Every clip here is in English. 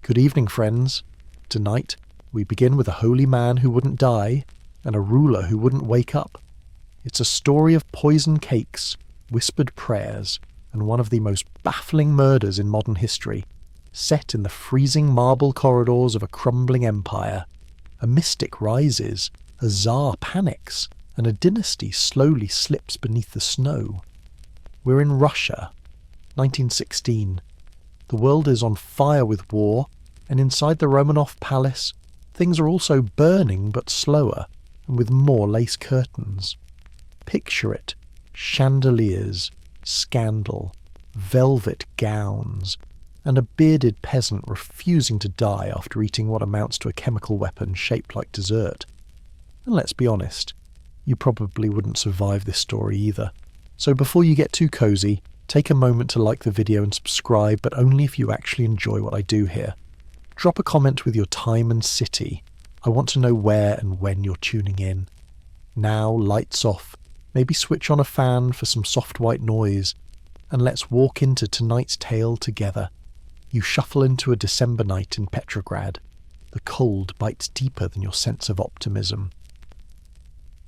Good evening, friends. Tonight, we begin with a holy man who wouldn't die and a ruler who wouldn't wake up. It's a story of poison cakes, whispered prayers, and one of the most baffling murders in modern history, set in the freezing marble corridors of a crumbling empire. A mystic rises, a czar panics, and a dynasty slowly slips beneath the snow. We're in Russia, 1916. The world is on fire with war, and inside the Romanov palace, things are also burning but slower, and with more lace curtains. Picture it: chandeliers, scandal, velvet gowns, and a bearded peasant refusing to die after eating what amounts to a chemical weapon shaped like dessert. And let's be honest, you probably wouldn't survive this story either. So before you get too cozy, take a moment to like the video and subscribe, but only if you actually enjoy what I do here. Drop a comment with your time and city. I want to know where and when you're tuning in. Now, lights off. Maybe switch on a fan for some soft white noise, and let's walk into tonight's tale together. You shuffle into a December night in Petrograd. The cold bites deeper than your sense of optimism.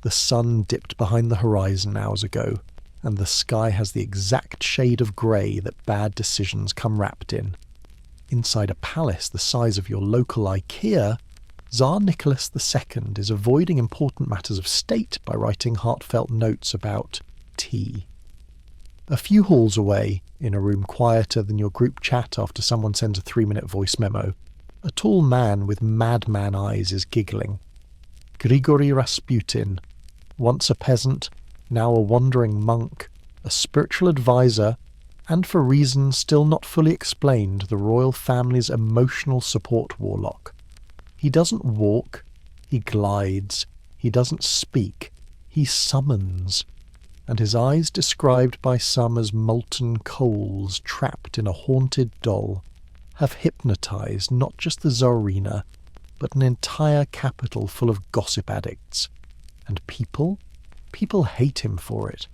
The sun dipped behind the horizon hours ago, and the sky has the exact shade of grey that bad decisions come wrapped in. Inside a palace the size of your local IKEA, Tsar Nicholas II is avoiding important matters of state by writing heartfelt notes about tea. A few halls away, in a room quieter than your group chat after someone sends a 3-minute voice memo, a tall man with madman eyes is giggling. Grigori Rasputin, once a peasant, now a wandering monk, a spiritual advisor, and for reasons still not fully explained, the royal family's emotional support warlock. He doesn't walk, he glides, he doesn't speak, he summons, and his eyes described by some as molten coals trapped in a haunted doll, have hypnotized not just the Tsarina, but an entire capital full of gossip addicts. And people hate him for it.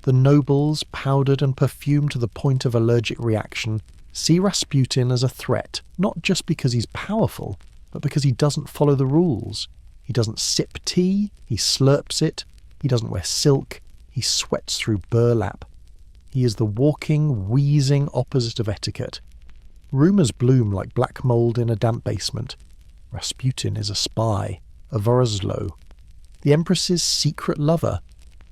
The nobles, powdered and perfumed to the point of allergic reaction, see Rasputin as a threat, not just because he's powerful, but because he doesn't follow the rules. He doesn't sip tea, he slurps it, he doesn't wear silk, he sweats through burlap. He is the walking, wheezing opposite of etiquette. Rumours bloom like black mould in a damp basement. Rasputin is a spy, a Voroslow, the Empress's secret lover,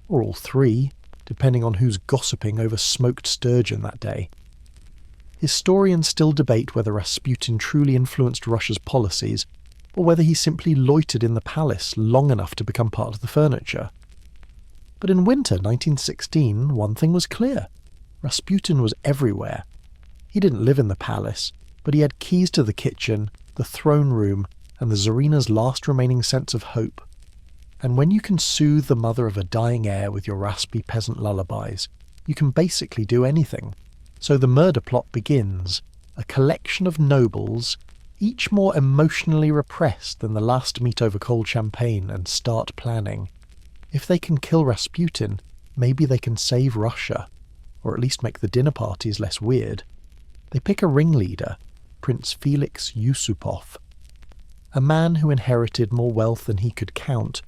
or all three, depending on who's gossiping over smoked sturgeon that day. Historians still debate whether Rasputin truly influenced Russia's policies, or whether he simply loitered in the palace long enough to become part of the furniture. But in winter 1916, one thing was clear. Rasputin was everywhere. He didn't live in the palace, but he had keys to the kitchen, the throne room, and the Tsarina's last remaining sense of hope. And when you can soothe the mother of a dying heir with your raspy peasant lullabies, you can basically do anything. So the murder plot begins, a collection of nobles, each more emotionally repressed than the last to meet over cold champagne and start planning. If they can kill Rasputin, maybe they can save Russia, or at least make the dinner parties less weird. They pick a ringleader, Prince Felix Yusupov, a man who inherited more wealth than he could count,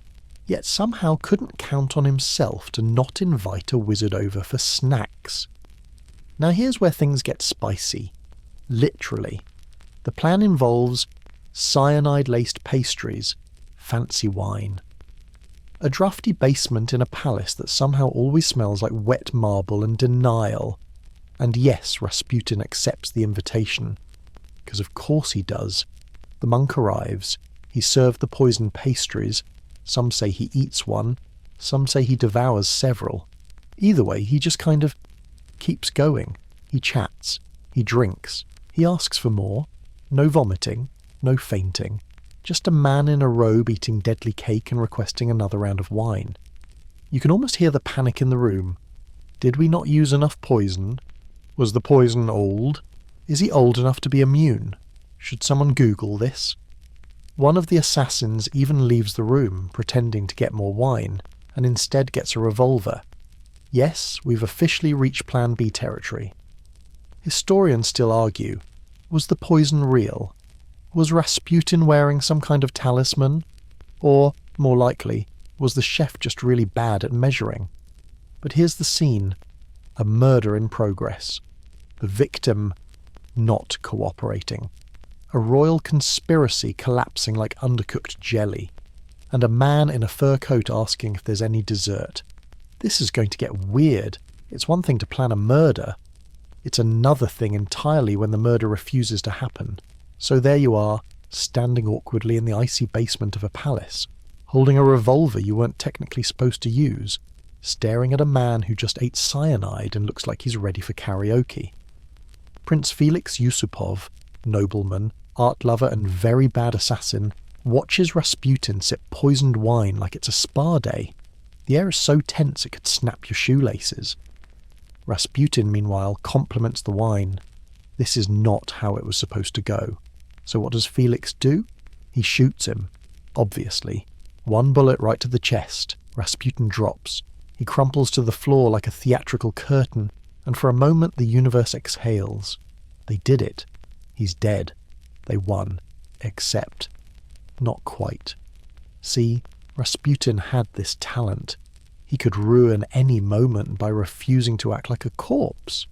yet somehow couldn't count on himself to not invite a wizard over for snacks. Now here's where things get spicy. Literally. The plan involves cyanide-laced pastries, fancy wine, a drafty basement in a palace that somehow always smells like wet marble and denial. And yes, Rasputin accepts the invitation. Because of course he does. The monk arrives. He's served the poisoned pastries. Some say he eats one. Some say he devours several. Either way, he just kind of keeps going. He chats. He drinks. He asks for more. No vomiting. No fainting. Just a man in a robe eating deadly cake and requesting another round of wine. You can almost hear the panic in the room. Did we not use enough poison? Was the poison old? Is he old enough to be immune? Should someone Google this? One of the assassins even leaves the room, pretending to get more wine, and instead gets a revolver. Yes, we've officially reached Plan B territory. Historians still argue. Was the poison real? Was Rasputin wearing some kind of talisman? Or, more likely, was the chef just really bad at measuring? But here's the scene. A murder in progress. The victim not cooperating. A royal conspiracy collapsing like undercooked jelly. And a man in a fur coat asking if there's any dessert. This is going to get weird. It's one thing to plan a murder. It's another thing entirely when the murder refuses to happen. So there you are, standing awkwardly in the icy basement of a palace, holding a revolver you weren't technically supposed to use, staring at a man who just ate cyanide and looks like he's ready for karaoke. Prince Felix Yusupov, nobleman, art lover and very bad assassin, watches Rasputin sip poisoned wine like it's a spa day. The air is so tense it could snap your shoelaces. Rasputin, meanwhile, compliments the wine. This is not how it was supposed to go. So what does Felix do? He shoots him. Obviously. One bullet right to the chest. Rasputin drops. He crumples to the floor like a theatrical curtain, and for a moment the universe exhales. They did it. He's dead. They won. Except. Not quite. See, Rasputin had this talent. He could ruin any moment by refusing to act like a corpse.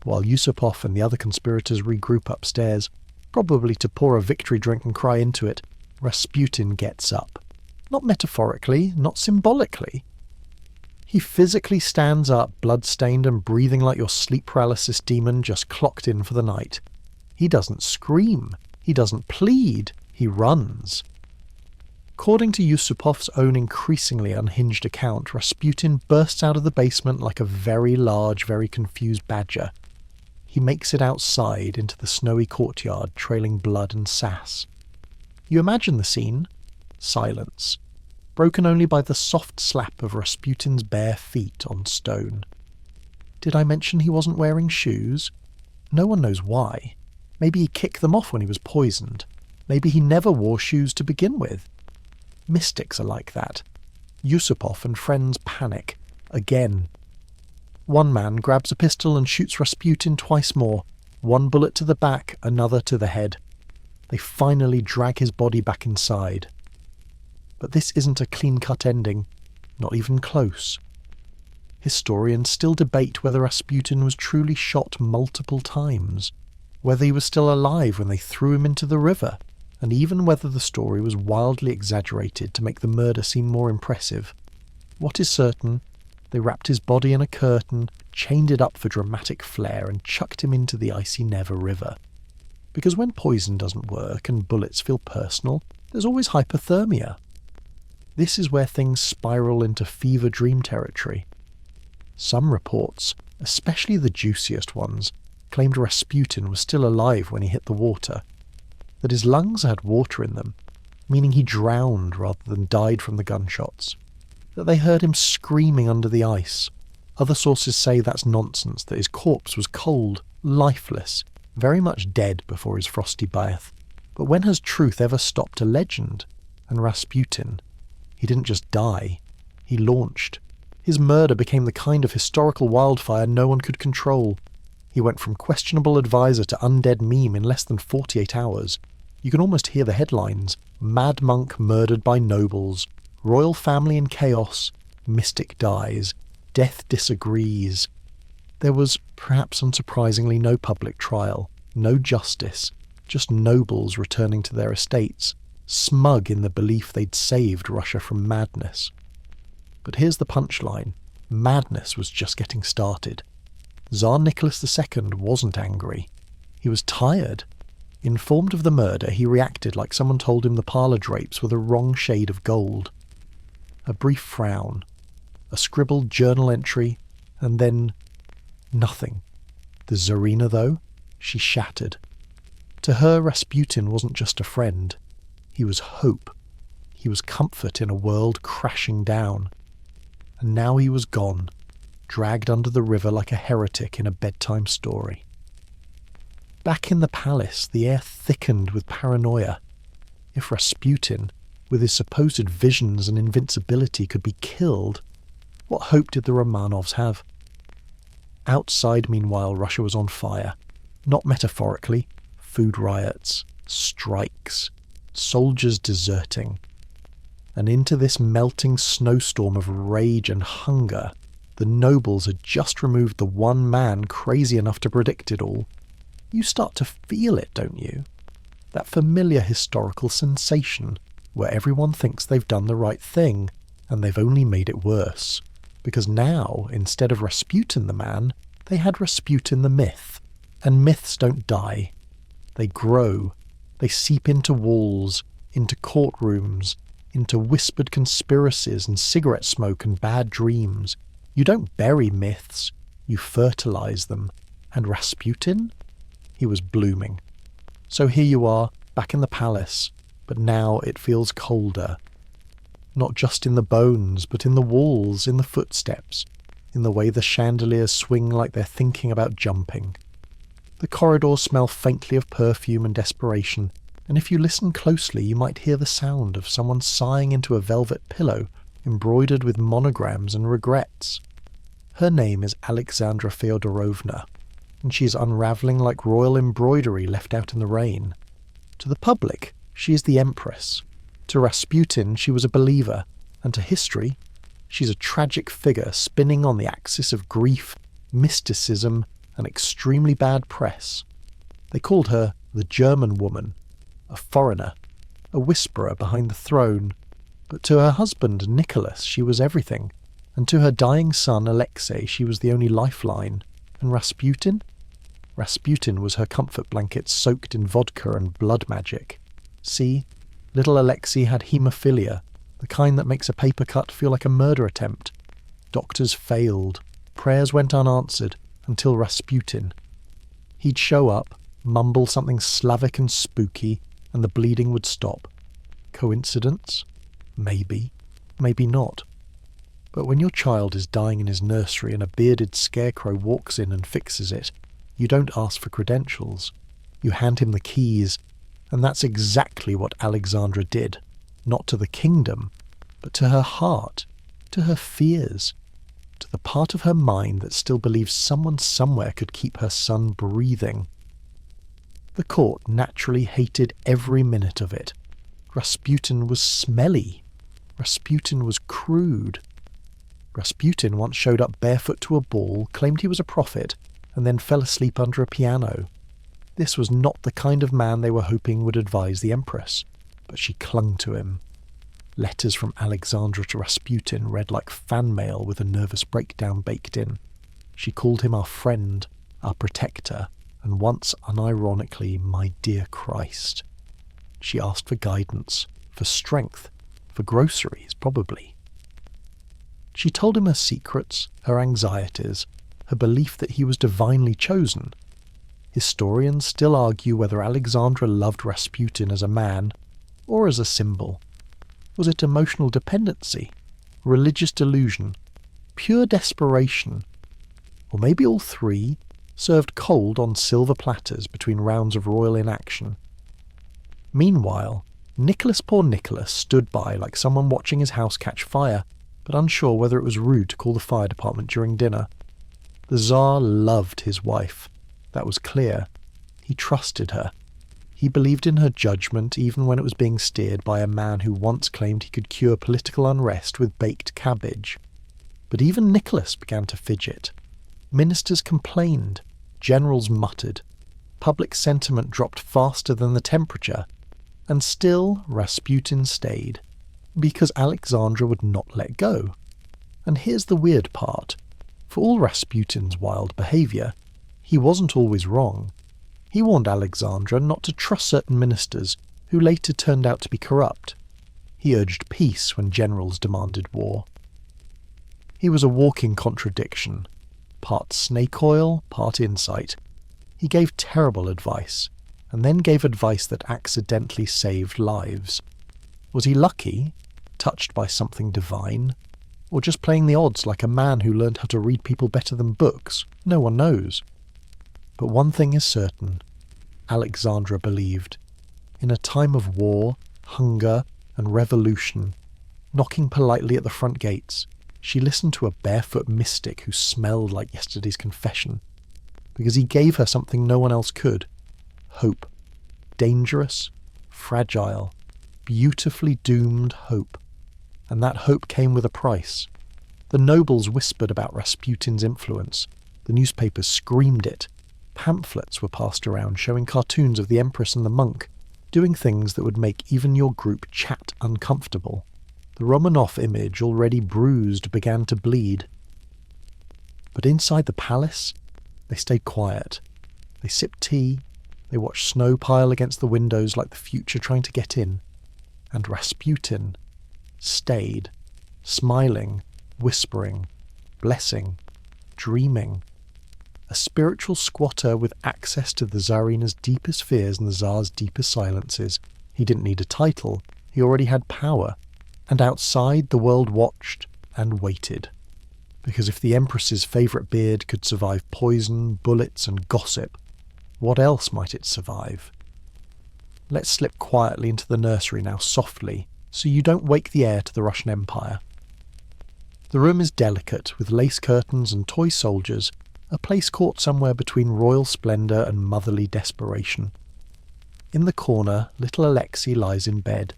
While Yusupov and the other conspirators regroup upstairs, probably to pour a victory drink and cry into it, Rasputin gets up. Not metaphorically, not symbolically. He physically stands up, blood-stained and breathing like your sleep paralysis demon just clocked in for the night. He doesn't scream. He doesn't plead. He runs. According to Yusupov's own increasingly unhinged account, Rasputin bursts out of the basement like a very large, very confused badger. He makes it outside into the snowy courtyard, trailing blood and sass. You imagine the scene. Silence. Broken only by the soft slap of Rasputin's bare feet on stone. Did I mention he wasn't wearing shoes? No one knows why. Maybe he kicked them off when he was poisoned. Maybe he never wore shoes to begin with. Mystics are like that. Yusupov and friends panic. Again. One man grabs a pistol and shoots Rasputin twice more. One bullet to the back, another to the head. They finally drag his body back inside. But this isn't a clean-cut ending. Not even close. Historians still debate whether Rasputin was truly shot multiple times, whether he was still alive when they threw him into the river, and even whether the story was wildly exaggerated to make the murder seem more impressive. What is certain, they wrapped his body in a curtain, chained it up for dramatic flair, and chucked him into the icy Neva River. Because when poison doesn't work and bullets feel personal, there's always hypothermia. This is where things spiral into fever dream territory. Some reports, especially the juiciest ones, claimed Rasputin was still alive when he hit the water, that his lungs had water in them, meaning he drowned rather than died from the gunshots, that they heard him screaming under the ice. Other sources say that's nonsense, that his corpse was cold, lifeless, very much dead before his frosty bath. But when has truth ever stopped a legend? And Rasputin, he didn't just die, he launched. His murder became the kind of historical wildfire no one could control. He went from questionable advisor to undead meme in less than 48 hours. You can almost hear the headlines. Mad monk murdered by nobles. Royal family in chaos. Mystic dies. Death disagrees. There was, perhaps unsurprisingly, no public trial. No justice. Just nobles returning to their estates, smug in the belief they'd saved Russia from madness. But here's the punchline. Madness was just getting started. Tsar Nicholas II wasn't angry. He was tired. Informed of the murder, he reacted like someone told him the parlour drapes were the wrong shade of gold. A brief frown, a scribbled journal entry, and then nothing. The Tsarina, though, she shattered. To her, Rasputin wasn't just a friend. He was hope. He was comfort in a world crashing down. And now he was gone, dragged under the river like a heretic in a bedtime story. Back in the palace, the air thickened with paranoia. If Rasputin, with his supposed visions and invincibility, could be killed, what hope did the Romanovs have? Outside, meanwhile, Russia was on fire. Not metaphorically, food riots, strikes, soldiers deserting. And into this melting snowstorm of rage and hunger, the nobles had just removed the one man crazy enough to predict it all. You start to feel it, don't you? That familiar historical sensation where everyone thinks they've done the right thing, and they've only made it worse. Because now, instead of Rasputin the man, they had Rasputin the myth. And myths don't die. They grow. They seep into walls, into courtrooms, into whispered conspiracies and cigarette smoke and bad dreams. You don't bury myths, you fertilize them. And Rasputin? He was blooming. So here you are, back in the palace, but now it feels colder. Not just in the bones, but in the walls, in the footsteps, in the way the chandeliers swing like they're thinking about jumping. The corridors smell faintly of perfume and desperation, and if you listen closely you might hear the sound of someone sighing into a velvet pillow embroidered with monograms and regrets. Her name is Alexandra Feodorovna, and she is unravelling like royal embroidery left out in the rain. To the public, she is the Empress. To Rasputin, she was a believer, and to history, she's a tragic figure spinning on the axis of grief, mysticism, and extremely bad press. They called her the German woman, a foreigner, a whisperer behind the throne, but to her husband Nicholas she was everything, and to her dying son Alexei she was the only lifeline. And Rasputin? Rasputin was her comfort blanket soaked in vodka and blood magic. See? Little Alexei had haemophilia, the kind that makes a paper cut feel like a murder attempt. Doctors failed. Prayers went unanswered until Rasputin. He'd show up, mumble something Slavic and spooky, and the bleeding would stop. Coincidence? Maybe. Maybe not. But when your child is dying in his nursery and a bearded scarecrow walks in and fixes it, you don't ask for credentials. You hand him the keys. And that's exactly what Alexandra did, not to the kingdom, but to her heart, to her fears, to the part of her mind that still believes someone somewhere could keep her son breathing. The court naturally hated every minute of it. Rasputin was smelly. Rasputin was crude. Rasputin once showed up barefoot to a ball, claimed he was a prophet, and then fell asleep under a piano. This was not the kind of man they were hoping would advise the Empress, but she clung to him. Letters from Alexandra to Rasputin read like fan mail with a nervous breakdown baked in. She called him our friend, our protector, and once unironically, my dear Christ. She asked for guidance, for strength, for groceries, probably. She told him her secrets, her anxieties, her belief that he was divinely chosen. Historians still argue whether Alexandra loved Rasputin as a man or as a symbol. Was it emotional dependency, religious delusion, pure desperation, or maybe all three, served cold on silver platters between rounds of royal inaction? Meanwhile, poor Nicholas stood by like someone watching his house catch fire, but unsure whether it was rude to call the fire department during dinner. The Tsar loved his wife. That was clear. He trusted her. He believed in her judgment even when it was being steered by a man who once claimed he could cure political unrest with baked cabbage. But even Nicholas began to fidget. Ministers complained. Generals muttered. Public sentiment dropped faster than the temperature. And still Rasputin stayed. Because Alexandra would not let go. And here's the weird part. For all Rasputin's wild behaviour, he wasn't always wrong. He warned Alexandra not to trust certain ministers who later turned out to be corrupt. He urged peace when generals demanded war. He was a walking contradiction, part snake oil, part insight. He gave terrible advice, and then gave advice that accidentally saved lives. Was he lucky, touched by something divine, or just playing the odds like a man who learned how to read people better than books? No one knows. But one thing is certain, Alexandra believed. In a time of war, hunger, and revolution, knocking politely at the front gates, she listened to a barefoot mystic who smelled like yesterday's confession, because he gave her something no one else could: hope. dangerous, fragile, beautifully doomed hope. And that hope came with a price. The nobles whispered about Rasputin's influence. The newspapers screamed it. Pamphlets were passed around showing cartoons of the Empress and the monk, doing things that would make even your group chat uncomfortable. The Romanov image, already bruised, began to bleed. But inside the palace, they stayed quiet. They sipped tea, they watched snow pile against the windows like the future trying to get in. And Rasputin stayed, smiling, whispering, blessing, dreaming. A spiritual squatter with access to the Tsarina's deepest fears and the Tsar's deepest silences. He didn't need a title, he already had power. And outside, the world watched and waited. Because if the Empress's favourite beard could survive poison, bullets and gossip, what else might it survive? Let's slip quietly into the nursery now, softly, so you don't wake the heir to the Russian Empire. The room is delicate, with lace curtains and toy soldiers, a place caught somewhere between royal splendour and motherly desperation. In the corner, little Alexei lies in bed,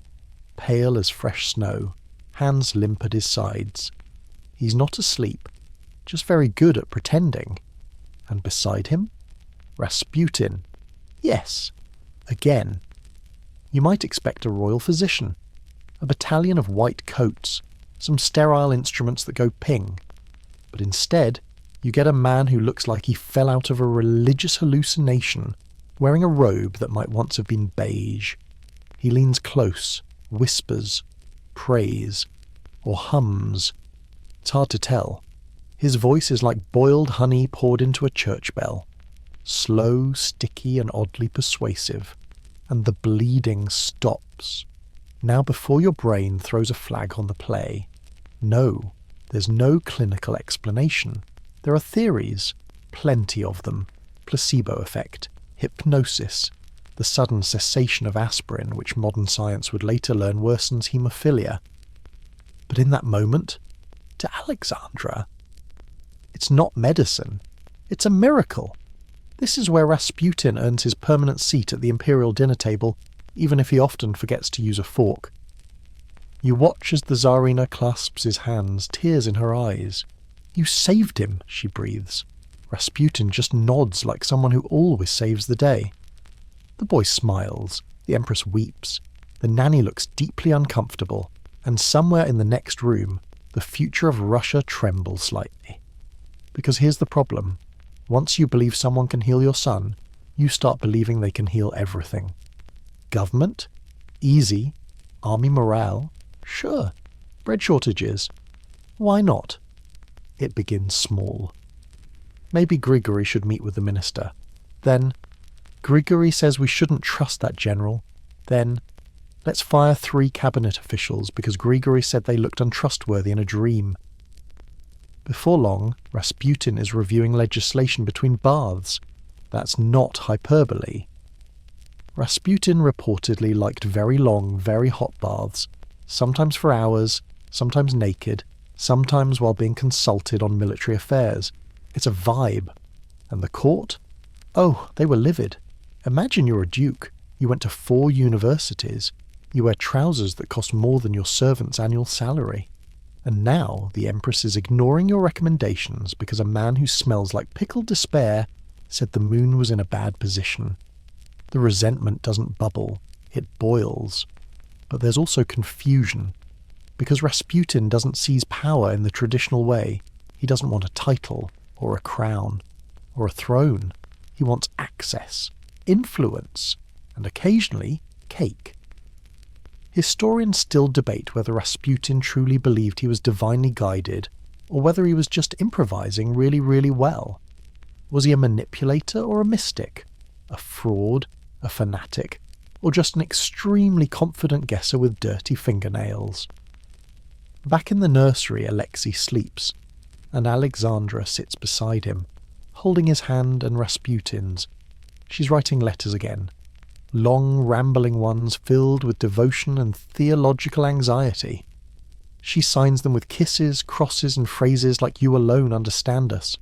pale as fresh snow, hands limp at his sides. He's not asleep, just very good at pretending. And beside him, Rasputin. Yes, again. You might expect a royal physician, a battalion of white coats, some sterile instruments that go ping. But instead, you get a man who looks like he fell out of a religious hallucination, wearing a robe that might once have been beige. He leans close, whispers, prays, or hums. It's hard to tell. His voice is like boiled honey poured into a church bell. Slow, sticky, and oddly persuasive. And the bleeding stops. Now before your brain throws a flag on the play. No, there's no clinical explanation. There are theories, plenty of them. Placebo effect, hypnosis, the sudden cessation of aspirin, which modern science would later learn worsens haemophilia. But in that moment, to Alexandra, it's not medicine. It's a miracle. This is where Rasputin earns his permanent seat at the Imperial dinner table, even if he often forgets to use a fork. You watch as the Tsarina clasps his hands, tears in her eyes. "You saved him," she breathes. Rasputin just nods like someone who always saves the day. The boy smiles, the Empress weeps, the nanny looks deeply uncomfortable, and somewhere in the next room, the future of Russia trembles slightly. Because here's the problem. Once you believe someone can heal your son, you start believing they can heal everything. Government? Easy. Army morale? Sure. Bread shortages? Why not? It begins small. Maybe Grigori should meet with the minister. Then, Grigori says we shouldn't trust that general. Then, let's fire 3 cabinet officials because Grigori said they looked untrustworthy in a dream. Before long, Rasputin is reviewing legislation between baths. That's not hyperbole. Rasputin reportedly liked very long, very hot baths, sometimes for hours, sometimes naked, sometimes while being consulted on military affairs. It's a vibe. And the court? Oh, they were livid. Imagine you're a duke. You went to 4 universities. You wear trousers that cost more than your servant's annual salary. And now the Empress is ignoring your recommendations because a man who smells like pickled despair said the moon was in a bad position. The resentment doesn't bubble, it boils. But there's also confusion. Because Rasputin doesn't seize power in the traditional way. He doesn't want a title, or a crown, or a throne. He wants access, influence, and occasionally cake. Historians still debate whether Rasputin truly believed he was divinely guided, or whether he was just improvising really, really well. Was he a manipulator or a mystic? A fraud? A fanatic? Or just an extremely confident guesser with dirty fingernails? Back in the nursery, Alexei sleeps, and Alexandra sits beside him, holding his hand and Rasputin's. She's writing letters again. Long, rambling ones filled with devotion and theological anxiety. She signs them with kisses, crosses, and phrases like "you alone understand us."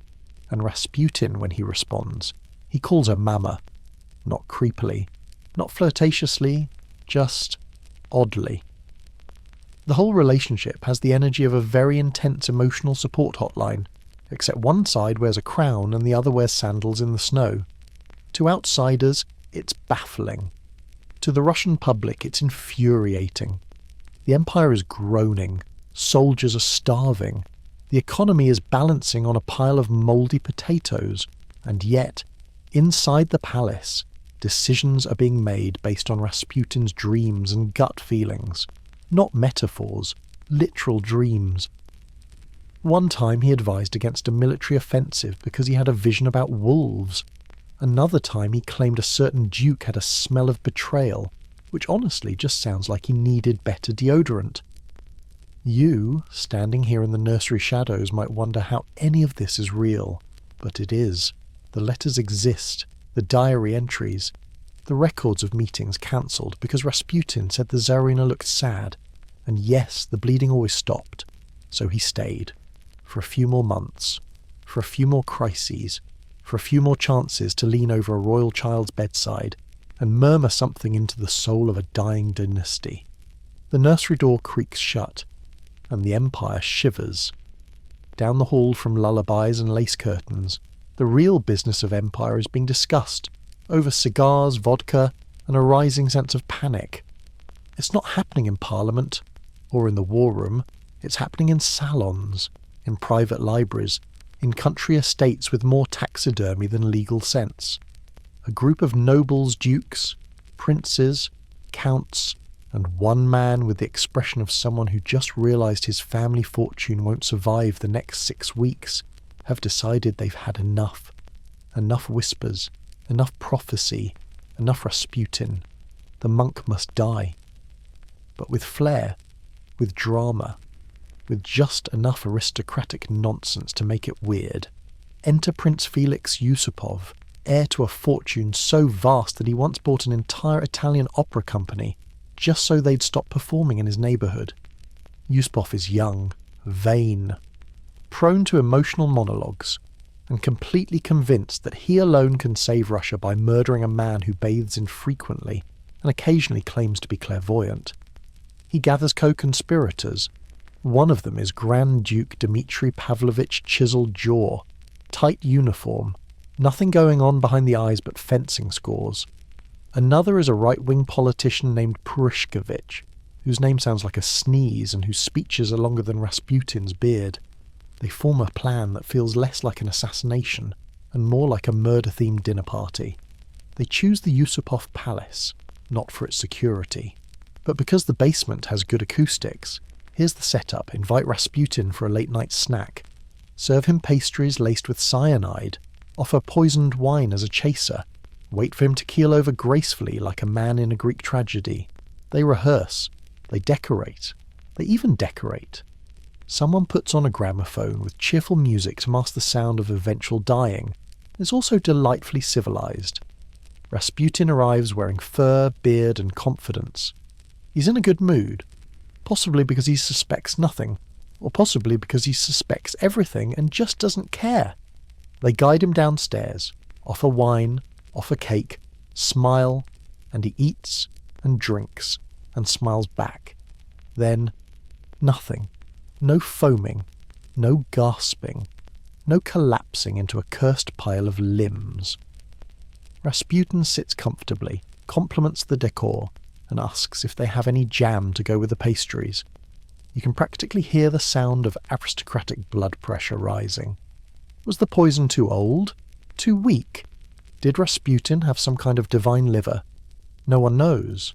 And Rasputin, when he responds, he calls her Mama, not creepily, Not flirtatiously, just oddly. The whole relationship has the energy of a very intense emotional support hotline, except one side wears a crown and the other wears sandals in the snow. To outsiders, it's baffling. To the Russian public, it's infuriating. The empire is groaning. Soldiers are starving. The economy is balancing on a pile of mouldy potatoes. And yet, inside the palace, decisions are being made based on Rasputin's dreams and gut feelings. Not metaphors, literal dreams. One time he advised against a military offensive because he had a vision about wolves. Another time he claimed a certain duke had a smell of betrayal, which honestly just sounds like he needed better deodorant. You, standing here in the nursery shadows, might wonder how any of this is real, but it is. The letters exist, the diary entries, the records of meetings cancelled because Rasputin said the Tsarina looked sad, and yes, the bleeding always stopped, so he stayed. For a few more months, for a few more crises, for a few more chances to lean over a royal child's bedside and murmur something into the soul of a dying dynasty. The nursery door creaks shut, and the empire shivers. Down the hall from lullabies and lace curtains, the real business of empire is being discussed, over cigars, vodka, and a rising sense of panic. It's not happening in Parliament, or in the war room, it's happening in salons, in private libraries, in country estates with more taxidermy than legal sense. A group of nobles, dukes, princes, counts, and one man with the expression of someone who just realised his family fortune won't survive the next 6 weeks, have decided they've had enough. Enough whispers, enough prophecy, enough Rasputin. The monk must die. But with flair, with drama, with just enough aristocratic nonsense to make it weird. Enter Prince Felix Yusupov, heir to a fortune so vast that he once bought an entire Italian opera company just so they'd stop performing in his neighbourhood. Yusupov is young, vain, prone to emotional monologues, and completely convinced that he alone can save Russia by murdering a man who bathes infrequently and occasionally claims to be clairvoyant. He gathers co-conspirators. One of them is Grand Duke Dmitry Pavlovich Chiseled Jaw, tight uniform, nothing going on behind the eyes but fencing scores. Another is a right-wing politician named Purishkevich, whose name sounds like a sneeze and whose speeches are longer than Rasputin's beard. They form a plan that feels less like an assassination and more like a murder-themed dinner party. They choose the Yusupov Palace, not for its security, but because the basement has good acoustics. Here's the setup. Invite Rasputin for a late-night snack. Serve him pastries laced with cyanide. Offer poisoned wine as a chaser. Wait for him to keel over gracefully like a man in a Greek tragedy. They rehearse. They decorate. They even decorate. Someone puts on a gramophone with cheerful music to mask the sound of eventual dying. It's also delightfully civilized. Rasputin arrives wearing fur, beard, and confidence. He's in a good mood. Possibly because he suspects nothing, or possibly because he suspects everything and just doesn't care. They guide him downstairs, offer wine, offer cake, smile, and he eats and drinks and smiles back. Then, nothing. No foaming, no gasping, no collapsing into a cursed pile of limbs. Rasputin sits comfortably, compliments the decor, and asks if they have any jam to go with the pastries. You can practically hear the sound of aristocratic blood pressure rising. Was the poison too old? Too weak? Did Rasputin have some kind of divine liver? No one knows.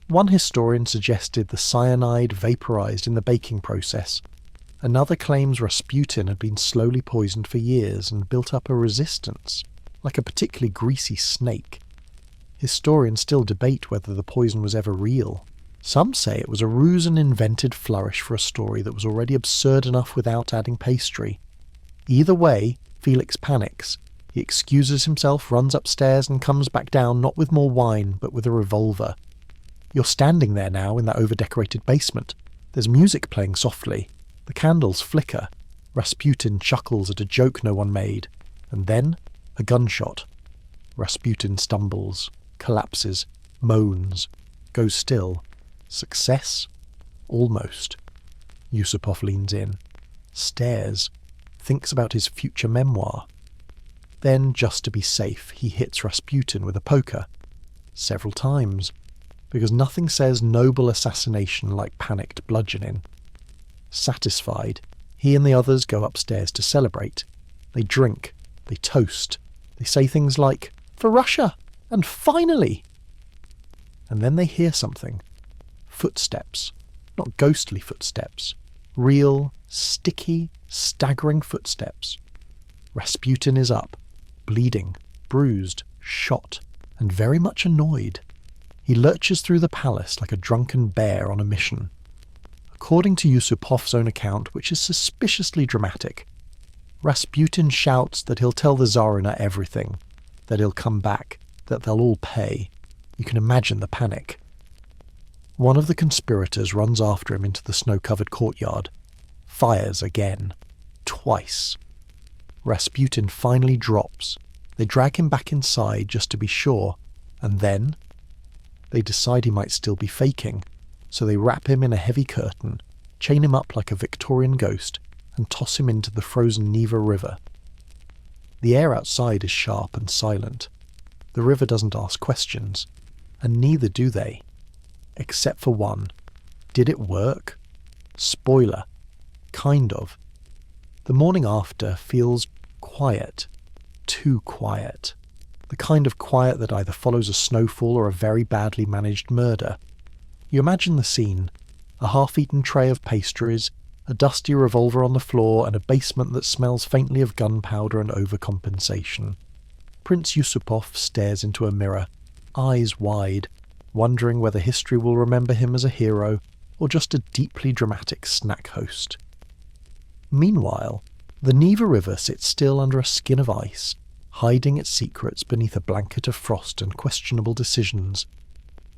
One historian suggested the cyanide vaporized in the baking process. Another claims Rasputin had been slowly poisoned for years and built up a resistance, like a particularly greasy snake. Historians still debate whether the poison was ever real. Some say it was a ruse and invented flourish for a story that was already absurd enough without adding pastry. Either way, Felix panics. He excuses himself, runs upstairs, and comes back down not with more wine, but with a revolver. You're standing there now in that over-decorated basement. There's music playing softly. The candles flicker. Rasputin chuckles at a joke no one made. And then, a gunshot. Rasputin stumbles. collapses, moans, goes still. Success? Almost. Yusupov leans in, stares, thinks about his future memoir. Then, just to be safe, he hits Rasputin with a poker. Several times. Because nothing says noble assassination like panicked bludgeoning. Satisfied, he and the others go upstairs to celebrate. They drink, they toast, they say things like, "For Russia! And finally!" And then they hear something. Footsteps. Not ghostly footsteps. Real, sticky, staggering footsteps. Rasputin is up, bleeding, bruised, shot, and very much annoyed. He lurches through the palace like a drunken bear on a mission. According to Yusupov's own account, which is suspiciously dramatic, Rasputin shouts that he'll tell the Tsarina everything, that he'll come back, that they'll all pay. You can imagine the panic. One of the conspirators runs after him into the snow-covered courtyard, fires again, twice. Rasputin finally drops. They drag him back inside just to be sure, and then they decide he might still be faking, so they wrap him in a heavy curtain, chain him up like a Victorian ghost, and toss him into the frozen Neva River. The air outside is sharp and silent. The river doesn't ask questions, and neither do they. Except for one. Did it work? Spoiler. Kind of. The morning after feels quiet. Too quiet. The kind of quiet that either follows a snowfall or a very badly managed murder. You imagine the scene. A half-eaten tray of pastries, a dusty revolver on the floor, and a basement that smells faintly of gunpowder and overcompensation. Prince Yusupov stares into a mirror, eyes wide, wondering whether history will remember him as a hero or just a deeply dramatic snack host. Meanwhile, the Neva River sits still under a skin of ice, hiding its secrets beneath a blanket of frost and questionable decisions.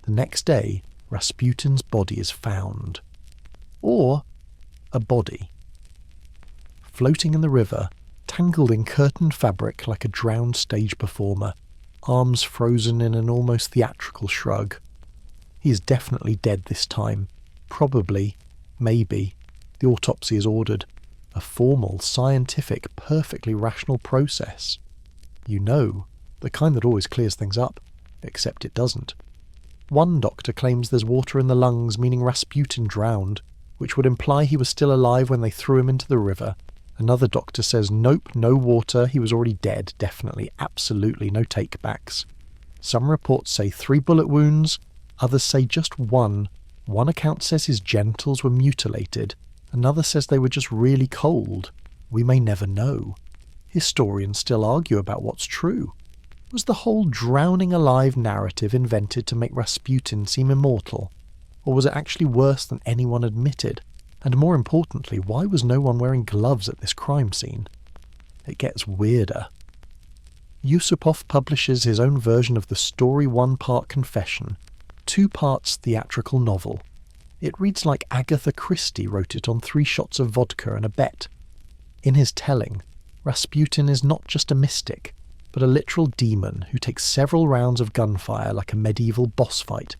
The next day, Rasputin's body is found. Or a body. Floating in the river, tangled in curtained fabric like a drowned stage performer, arms frozen in an almost theatrical shrug. He is definitely dead this time. Probably, maybe. The autopsy is ordered. A formal, scientific, perfectly rational process. You know, the kind that always clears things up, except it doesn't. One doctor claims there's water in the lungs, meaning Rasputin drowned, which would imply he was still alive when they threw him into the river. Another doctor says nope, no water, he was already dead, definitely, absolutely, no takebacks. Some reports say 3 bullet wounds, others say just 1. One account says his genitals were mutilated, another says they were just really cold. We may never know. Historians still argue about what's true. Was the whole drowning alive narrative invented to make Rasputin seem immortal? Or was it actually worse than anyone admitted? And more importantly, why was no one wearing gloves at this crime scene? It gets weirder. Yusupov publishes his own version of the story 1-part confession, 2 parts theatrical novel. It reads like Agatha Christie wrote it on 3 shots of vodka and a bet. In his telling, Rasputin is not just a mystic, but a literal demon who takes several rounds of gunfire like a medieval boss fight.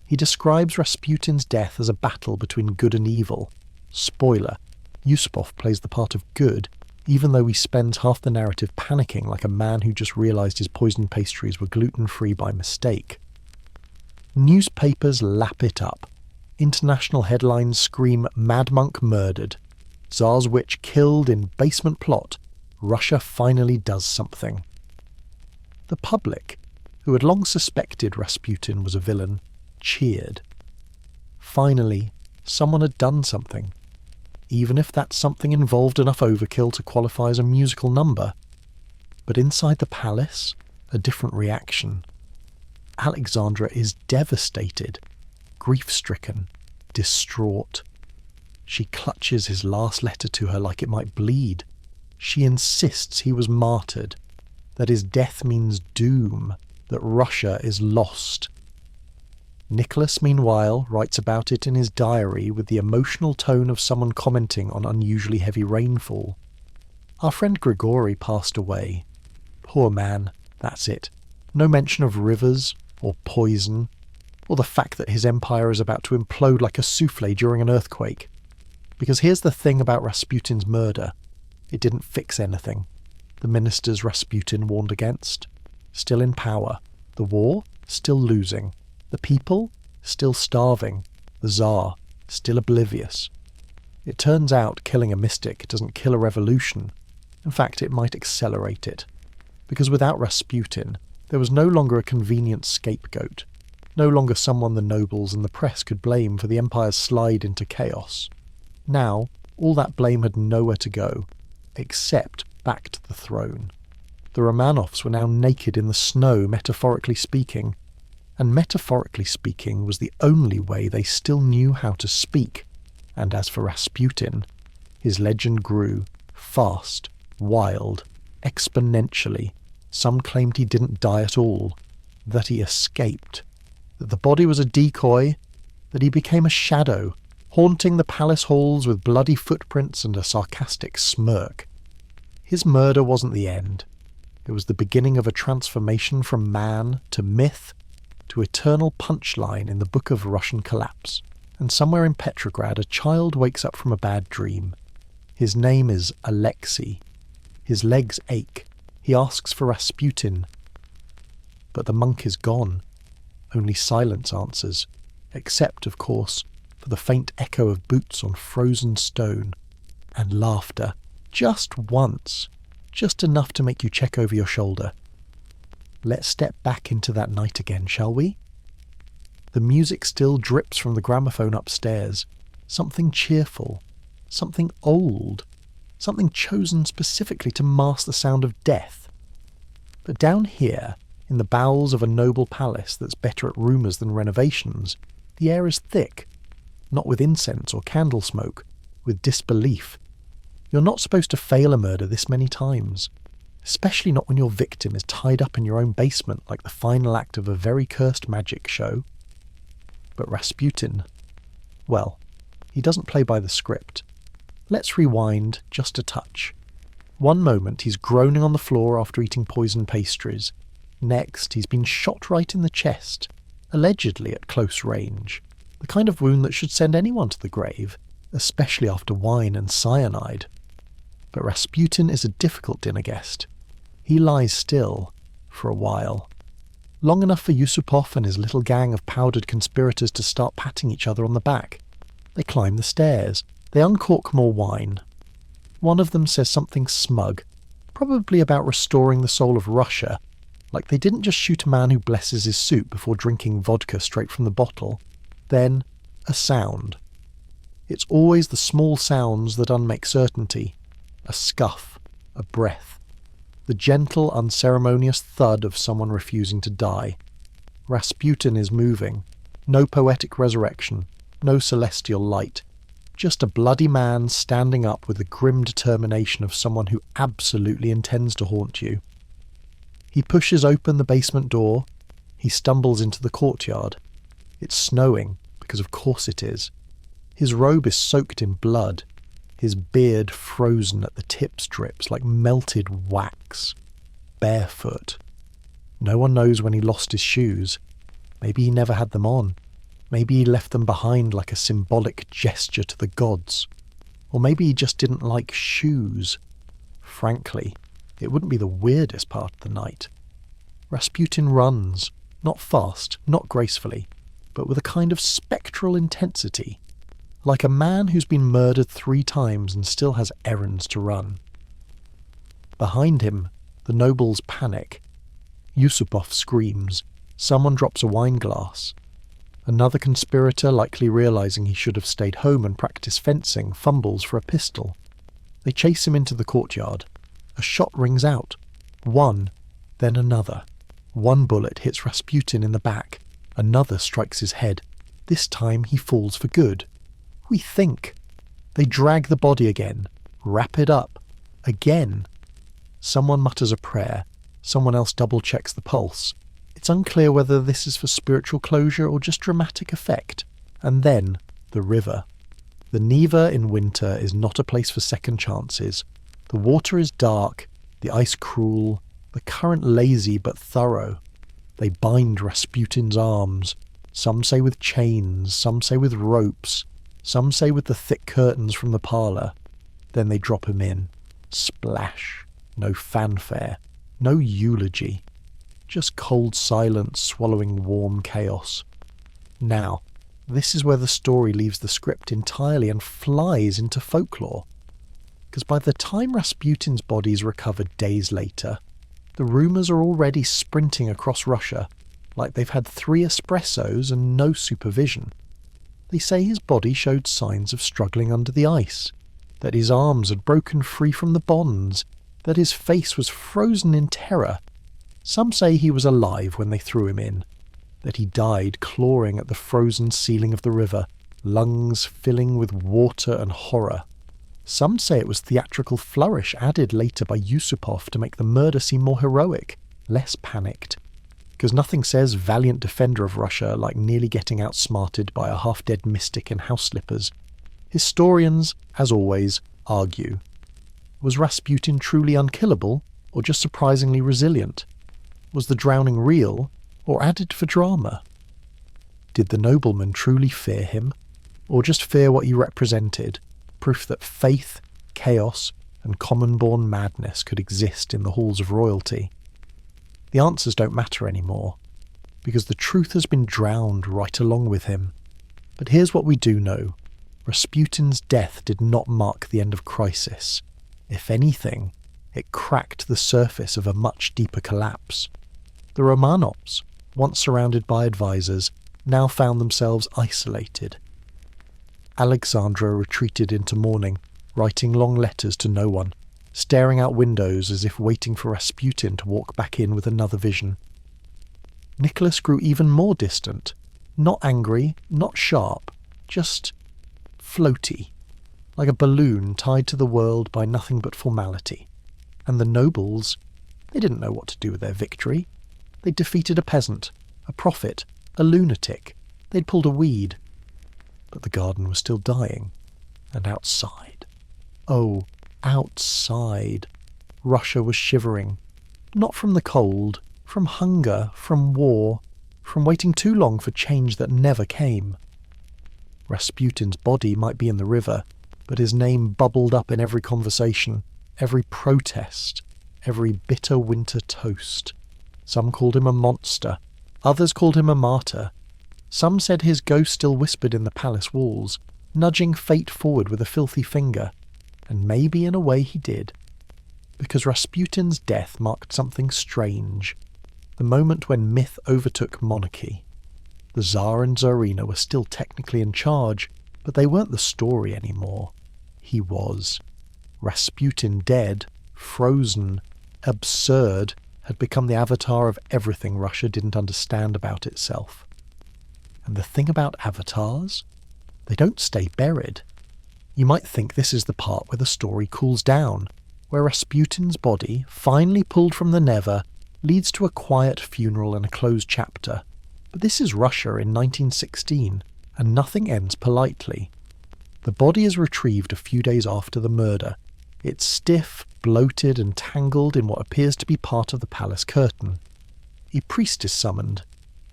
He describes Rasputin's death as a battle between good and evil. Spoiler, Yusupov plays the part of good, even though he spends half the narrative panicking like a man who just realised his poisoned pastries were gluten-free by mistake. Newspapers lap it up. International headlines scream Mad Monk murdered. Tsar's witch killed in basement plot. Russia finally does something. The public, who had long suspected Rasputin was a villain, cheered. Finally, someone had done something. Even if that something involved enough overkill to qualify as a musical number. But inside the palace, a different reaction. Alexandra is devastated, grief-stricken, distraught. She clutches his last letter to her like it might bleed. She insists he was martyred, that his death means doom, that Russia is lost. Nicholas, meanwhile, writes about it in his diary with the emotional tone of someone commenting on unusually heavy rainfall. Our friend Grigori passed away. Poor man, that's it. No mention of rivers, or poison, or the fact that his empire is about to implode like a souffle during an earthquake. Because here's the thing about Rasputin's murder. It didn't fix anything. The ministers Rasputin warned against, still in power. The war, still losing. The people, still starving. The Tsar, still oblivious. It turns out killing a mystic doesn't kill a revolution. In fact, it might accelerate it. Because without Rasputin, there was no longer a convenient scapegoat. No longer someone the nobles and the press could blame for the empire's slide into chaos. Now, all that blame had nowhere to go, except back to the throne. The Romanovs were now naked in the snow, metaphorically speaking, and metaphorically speaking was the only way they still knew how to speak. And as for Rasputin, his legend grew, fast, wild, exponentially. Some claimed he didn't die at all, that he escaped, that the body was a decoy, that he became a shadow, haunting the palace halls with bloody footprints and a sarcastic smirk. His murder wasn't the end. It was the beginning of a transformation from man to myth to eternal punchline in the book of Russian collapse. And somewhere in Petrograd, a child wakes up from a bad dream. His name is Alexei. His legs ache. He asks for Rasputin. But the monk is gone. Only silence answers, except, of course, for the faint echo of boots on frozen stone, and laughter, just once, just enough to make you check over your shoulder. Let's step back into that night again, shall we? The music still drips from the gramophone upstairs, something cheerful, something old, something chosen specifically to mask the sound of death. But down here, in the bowels of a noble palace that's better at rumours than renovations, the air is thick, not with incense or candle smoke, with disbelief. You're not supposed to fail a murder this many times, especially not when your victim is tied up in your own basement like the final act of a very cursed magic show. But Rasputin, well, he doesn't play by the script. Let's rewind just a touch. One moment he's groaning on the floor after eating poisoned pastries. Next, he's been shot right in the chest, allegedly at close range. The kind of wound that should send anyone to the grave, especially after wine and cyanide. But Rasputin is a difficult dinner guest. He lies still, for a while. Long enough for Yusupov and his little gang of powdered conspirators to start patting each other on the back. They climb the stairs. They uncork more wine. One of them says something smug, probably about restoring the soul of Russia, like they didn't just shoot a man who blesses his soup before drinking vodka straight from the bottle. Then, a sound. It's always the small sounds that unmake certainty. A scuff, a breath. The gentle, unceremonious thud of someone refusing to die. Rasputin is moving. No poetic resurrection. No celestial light. Just a bloody man standing up with the grim determination of someone who absolutely intends to haunt you. He pushes open the basement door. He stumbles into the courtyard. It's snowing, because of course it is. His robe is soaked in blood. His beard frozen at the tip strips like melted wax. Barefoot. No one knows when he lost his shoes. Maybe he never had them on. Maybe he left them behind like a symbolic gesture to the gods. Or maybe he just didn't like shoes. Frankly, it wouldn't be the weirdest part of the night. Rasputin runs, not fast, not gracefully, but with a kind of spectral intensity, like a man who's been murdered 3 times and still has errands to run. Behind him, the nobles panic. Yusupov screams. Someone drops a wine glass. Another conspirator, likely realizing he should have stayed home and practiced fencing, fumbles for a pistol. They chase him into the courtyard. A shot rings out. One, then another. One bullet hits Rasputin in the back. Another strikes his head. This time he falls for good. We think. They drag the body again. Wrap it up. Again. Someone mutters a prayer. Someone else double-checks the pulse. It's unclear whether this is for spiritual closure or just dramatic effect. And then, the river. The Neva in winter is not a place for second chances. The water is dark, the ice cruel, the current lazy but thorough. They bind Rasputin's arms, some say with chains, some say with ropes, some say with the thick curtains from the parlour. Then they drop him in. Splash. No fanfare. No eulogy. Just cold silence swallowing warm chaos. Now, this is where the story leaves the script entirely and flies into folklore. Because by the time Rasputin's body is recovered days later, the rumours are already sprinting across Russia like they've had 3 espressos and no supervision. They say his body showed signs of struggling under the ice, that his arms had broken free from the bonds, that his face was frozen in terror. Some say he was alive when they threw him in, that he died clawing at the frozen ceiling of the river, lungs filling with water and horror. Some say it was theatrical flourish added later by Yusupov to make the murder seem more heroic, less panicked. Because nothing says valiant defender of Russia like nearly getting outsmarted by a half-dead mystic in house slippers. Historians, as always, argue. Was Rasputin truly unkillable, or just surprisingly resilient? Was the drowning real, or added for drama? Did the nobleman truly fear him, or just fear what he represented? Proof that faith, chaos, and common-born madness could exist in the halls of royalty. The answers don't matter anymore, because the truth has been drowned right along with him. But here's what we do know. Rasputin's death did not mark the end of crisis. If anything, it cracked the surface of a much deeper collapse. The Romanovs, once surrounded by advisors, now found themselves isolated. Alexandra retreated into mourning, writing long letters to no one, staring out windows as if waiting for Rasputin to walk back in with another vision. Nicholas grew even more distant, not angry, not sharp, just floaty, like a balloon tied to the world by nothing but formality. And the nobles, they didn't know what to do with their victory. They'd defeated a peasant, a prophet, a lunatic. They'd pulled a weed. But the garden was still dying. And outside. Oh, outside. Russia was shivering. Not from the cold, from hunger, from war, from waiting too long for change that never came. Rasputin's body might be in the river, but his name bubbled up in every conversation, every protest, every bitter winter toast. Some called him a monster, others called him a martyr. Some said his ghost still whispered in the palace walls, nudging fate forward with a filthy finger, and maybe in a way he did. Because Rasputin's death marked something strange, the moment when myth overtook monarchy. The Tsar and Tsarina were still technically in charge, but they weren't the story anymore. He was. Rasputin dead, frozen, absurd, had become the avatar of everything Russia didn't understand about itself. And the thing about avatars? They don't stay buried. You might think this is the part where the story cools down, where Rasputin's body, finally pulled from the never, leads to a quiet funeral and a closed chapter. But this is Russia in 1916, and nothing ends politely. The body is retrieved a few days after the murder. It's stiff, bloated, and tangled in what appears to be part of the palace curtain. A priest is summoned.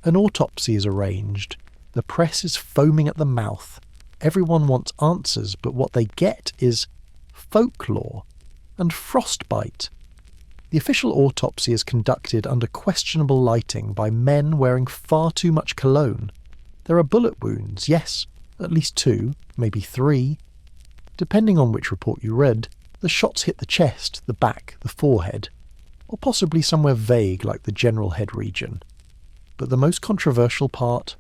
An autopsy is arranged. The press is foaming at the mouth. Everyone wants answers, but what they get is folklore and frostbite. The official autopsy is conducted under questionable lighting by men wearing far too much cologne. There are bullet wounds, yes, at least 2, maybe 3. Depending on which report you read, the shots hit the chest, the back, the forehead, or possibly somewhere vague like the general head region. But the most controversial part?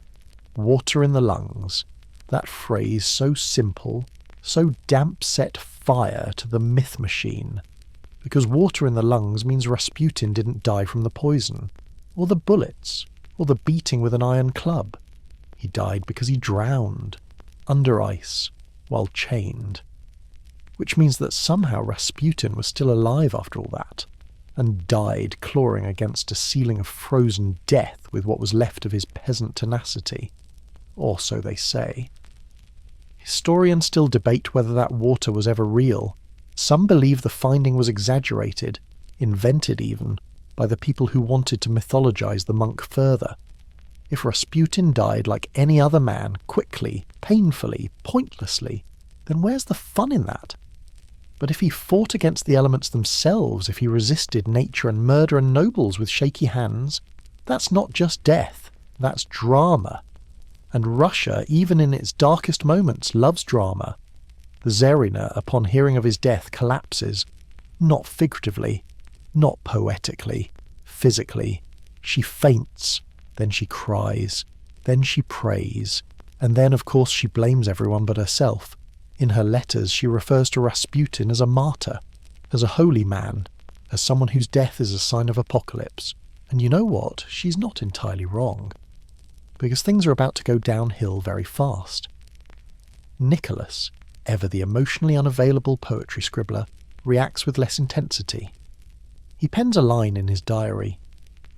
Water in the lungs. That phrase so simple, so damp set fire to the myth machine. Because water in the lungs means Rasputin didn't die from the poison, or the bullets, or the beating with an iron club. He died because he drowned, under ice, while chained. Which means that somehow Rasputin was still alive after all that, and died clawing against a ceiling of frozen death with what was left of his peasant tenacity. Or so they say. Historians still debate whether that water was ever real. Some believe the finding was exaggerated, invented even, by the people who wanted to mythologize the monk further. If Rasputin died like any other man, quickly, painfully, pointlessly, then where's the fun in that? But if he fought against the elements themselves, if he resisted nature and murder and nobles with shaky hands, that's not just death, that's drama. And Russia, even in its darkest moments, loves drama. The Tsarina, upon hearing of his death, collapses, not figuratively, not poetically, physically. She faints, then she cries, then she prays, and then, of course, she blames everyone but herself. In her letters, she refers to Rasputin as a martyr, as a holy man, as someone whose death is a sign of apocalypse. And you know what? She's not entirely wrong, because things are about to go downhill very fast. Nicholas, ever the emotionally unavailable poetry scribbler, reacts with less intensity. He pens a line in his diary.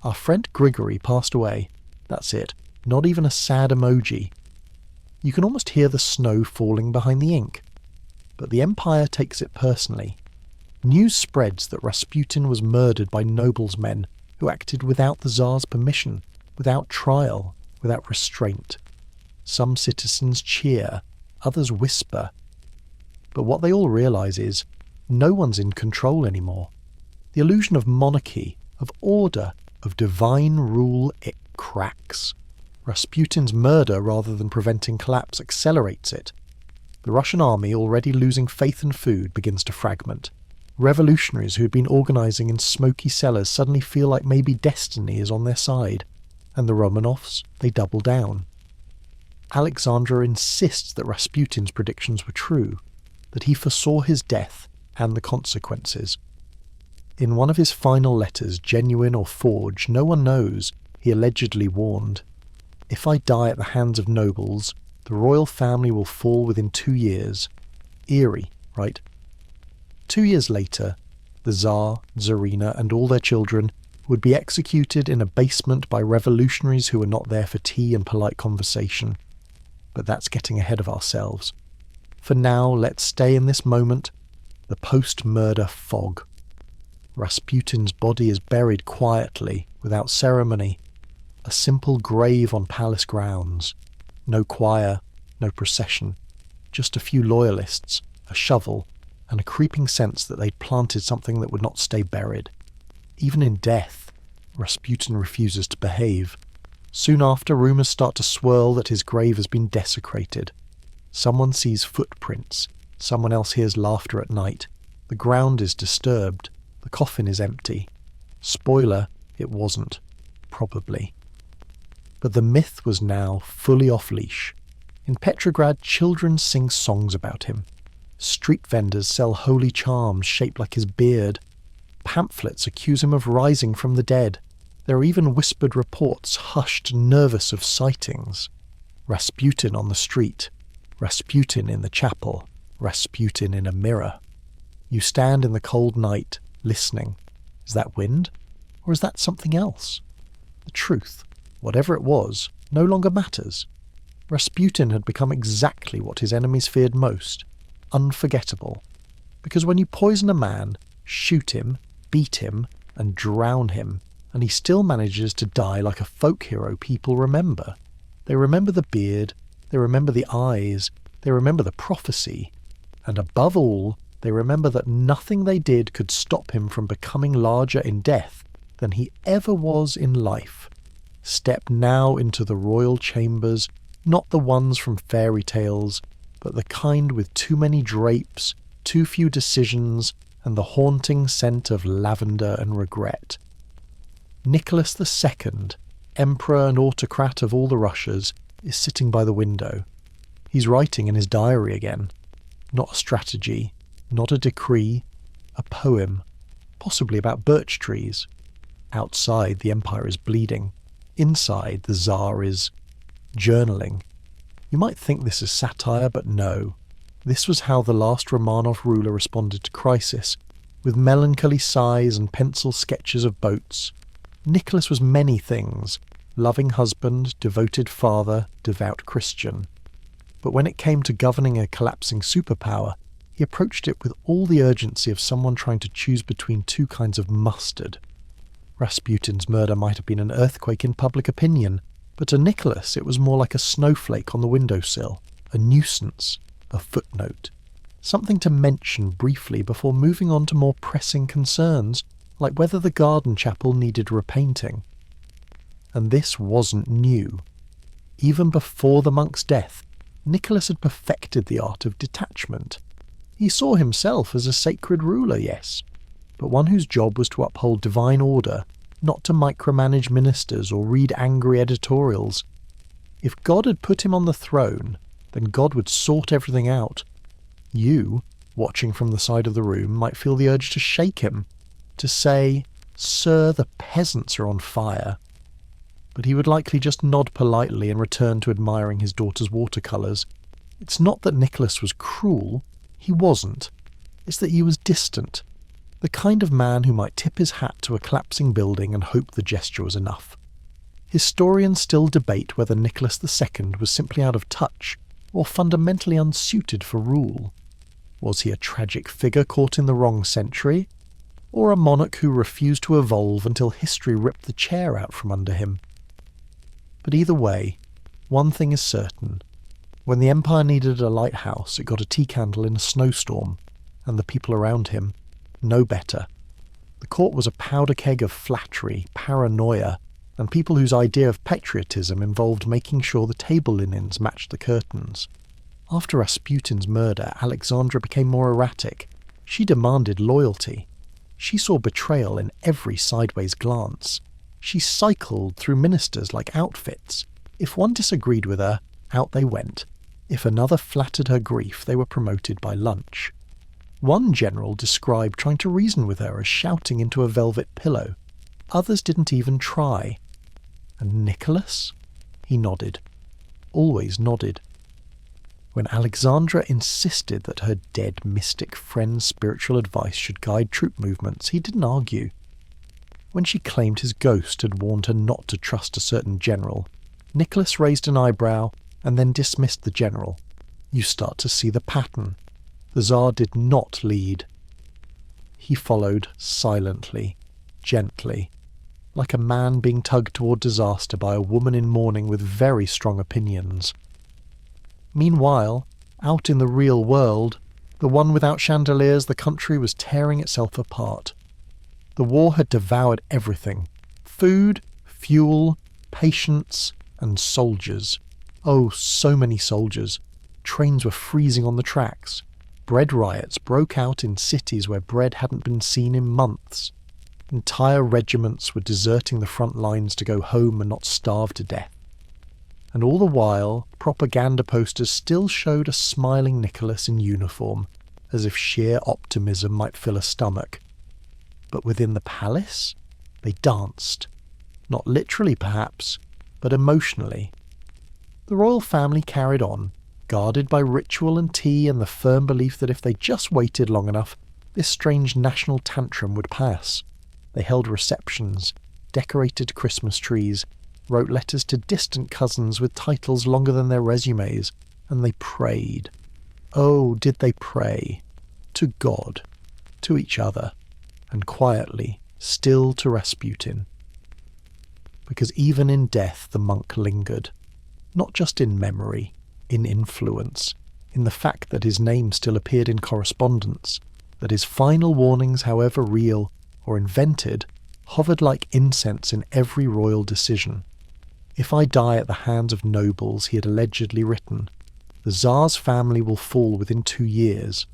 Our friend Grigori passed away. That's it. Not even a sad emoji. You can almost hear the snow falling behind the ink. But the Empire takes it personally. News spreads that Rasputin was murdered by noblesmen who acted without the Tsar's permission, without trial, without restraint. Some citizens cheer, others whisper. But what they all realise is, no one's in control anymore. The illusion of monarchy, of order, of divine rule, it cracks. Rasputin's murder, rather than preventing collapse, accelerates it. The Russian army, already losing faith in food, begins to fragment. Revolutionaries who had been organising in smoky cellars suddenly feel like maybe destiny is on their side. And the Romanovs, they double down. Alexandra insists that Rasputin's predictions were true, that he foresaw his death and the consequences. In one of his final letters, genuine or forged, no one knows, he allegedly warned, "If I die at the hands of nobles, the royal family will fall within 2 years." Eerie, right? 2 years later, the Tsar, Tsarina, and all their children would be executed in a basement by revolutionaries who were not there for tea and polite conversation. But that's getting ahead of ourselves. For now, let's stay in this moment, the post-murder fog. Rasputin's body is buried quietly, without ceremony. A simple grave on palace grounds. No choir, no procession. Just a few loyalists, a shovel, and a creeping sense that they'd planted something that would not stay buried. Even in death, Rasputin refuses to behave. Soon after, rumours start to swirl that his grave has been desecrated. Someone sees footprints. Someone else hears laughter at night. The ground is disturbed. The coffin is empty. Spoiler, it wasn't. Probably. But the myth was now fully off-leash. In Petrograd, children sing songs about him. Street vendors sell holy charms shaped like his beard. Pamphlets accuse him of rising from the dead. There are even whispered reports, hushed, nervous of sightings. Rasputin on the street. Rasputin in the chapel. Rasputin in a mirror. You stand in the cold night, listening. Is that wind? Or is that something else? The truth, whatever it was, no longer matters. Rasputin had become exactly what his enemies feared most. Unforgettable. Because when you poison a man, shoot him, beat him, and drown him, and he still manages to die like a folk hero people remember. They remember the beard, they remember the eyes, they remember the prophecy, and above all, they remember that nothing they did could stop him from becoming larger in death than he ever was in life. Step now into the royal chambers, not the ones from fairy tales, but the kind with too many drapes, too few decisions, and the haunting scent of lavender and regret. Nicholas II, emperor and autocrat of all the Russias, is sitting by the window. He's writing in his diary again. Not a strategy, not a decree, a poem, possibly about birch trees. Outside, the empire is bleeding. Inside, the Tsar is journaling. You might think this is satire, but no. This was how the last Romanov ruler responded to crisis, with melancholy sighs and pencil sketches of boats. Nicholas was many things: loving husband, devoted father, devout Christian. But when it came to governing a collapsing superpower, he approached it with all the urgency of someone trying to choose between two kinds of mustard. Rasputin's murder might have been an earthquake in public opinion, but to Nicholas it was more like a snowflake on the windowsill, a nuisance, a footnote, something to mention briefly before moving on to more pressing concerns, like whether the garden chapel needed repainting. And this wasn't new. Even before the monk's death, Nicholas had perfected the art of detachment. He saw himself as a sacred ruler, yes, but one whose job was to uphold divine order, not to micromanage ministers or read angry editorials. If God had put him on the throne, then God would sort everything out. You, watching from the side of the room, might feel the urge to shake him, to say, "Sir, the peasants are on fire." But he would likely just nod politely and return to admiring his daughter's watercolours. It's not that Nicholas was cruel. He wasn't. It's that he was distant. The kind of man who might tip his hat to a collapsing building and hope the gesture was enough. Historians still debate whether Nicholas II was simply out of touch or fundamentally unsuited for rule. Was he a tragic figure caught in the wrong century, or a monarch who refused to evolve until history ripped the chair out from under him? But either way, one thing is certain. When the empire needed a lighthouse, it got a tea candle in a snowstorm, and the people around him no better. The court was a powder keg of flattery, paranoia, and people whose idea of patriotism involved making sure the table linens matched the curtains. After Rasputin's murder, Alexandra became more erratic. She demanded loyalty. She saw betrayal in every sideways glance. She cycled through ministers like outfits. If one disagreed with her, out they went. If another flattered her grief, they were promoted by lunch. One general described trying to reason with her as shouting into a velvet pillow. Others didn't even try. And Nicholas? He nodded. Always nodded. When Alexandra insisted that her dead mystic friend's spiritual advice should guide troop movements, he didn't argue. When she claimed his ghost had warned her not to trust a certain general, Nicholas raised an eyebrow and then dismissed the general. You start to see the pattern. The Tsar did not lead. He followed silently, gently, like a man being tugged toward disaster by a woman in mourning with very strong opinions. Meanwhile, out in the real world, the one without chandeliers, the country was tearing itself apart. The war had devoured everything: food, fuel, patience, and soldiers. Oh, so many soldiers. Trains were freezing on the tracks. Bread riots broke out in cities where bread hadn't been seen in months. Entire regiments were deserting the front lines to go home and not starve to death. And all the while, propaganda posters still showed a smiling Nicholas in uniform, as if sheer optimism might fill a stomach. But within the palace, they danced. Not literally, perhaps, but emotionally. The royal family carried on, guarded by ritual and tea and the firm belief that if they just waited long enough, this strange national tantrum would pass. They held receptions, decorated Christmas trees, wrote letters to distant cousins with titles longer than their resumes, and they prayed. Oh, did they pray? To God, to each other, and quietly, still to Rasputin. Because even in death the monk lingered, not just in memory, in influence, in the fact that his name still appeared in correspondence, that his final warnings, however real or invented, hovered like incense in every royal decision. If I die at the hands of nobles, he had allegedly written, the Tsar's family will fall within 2 years.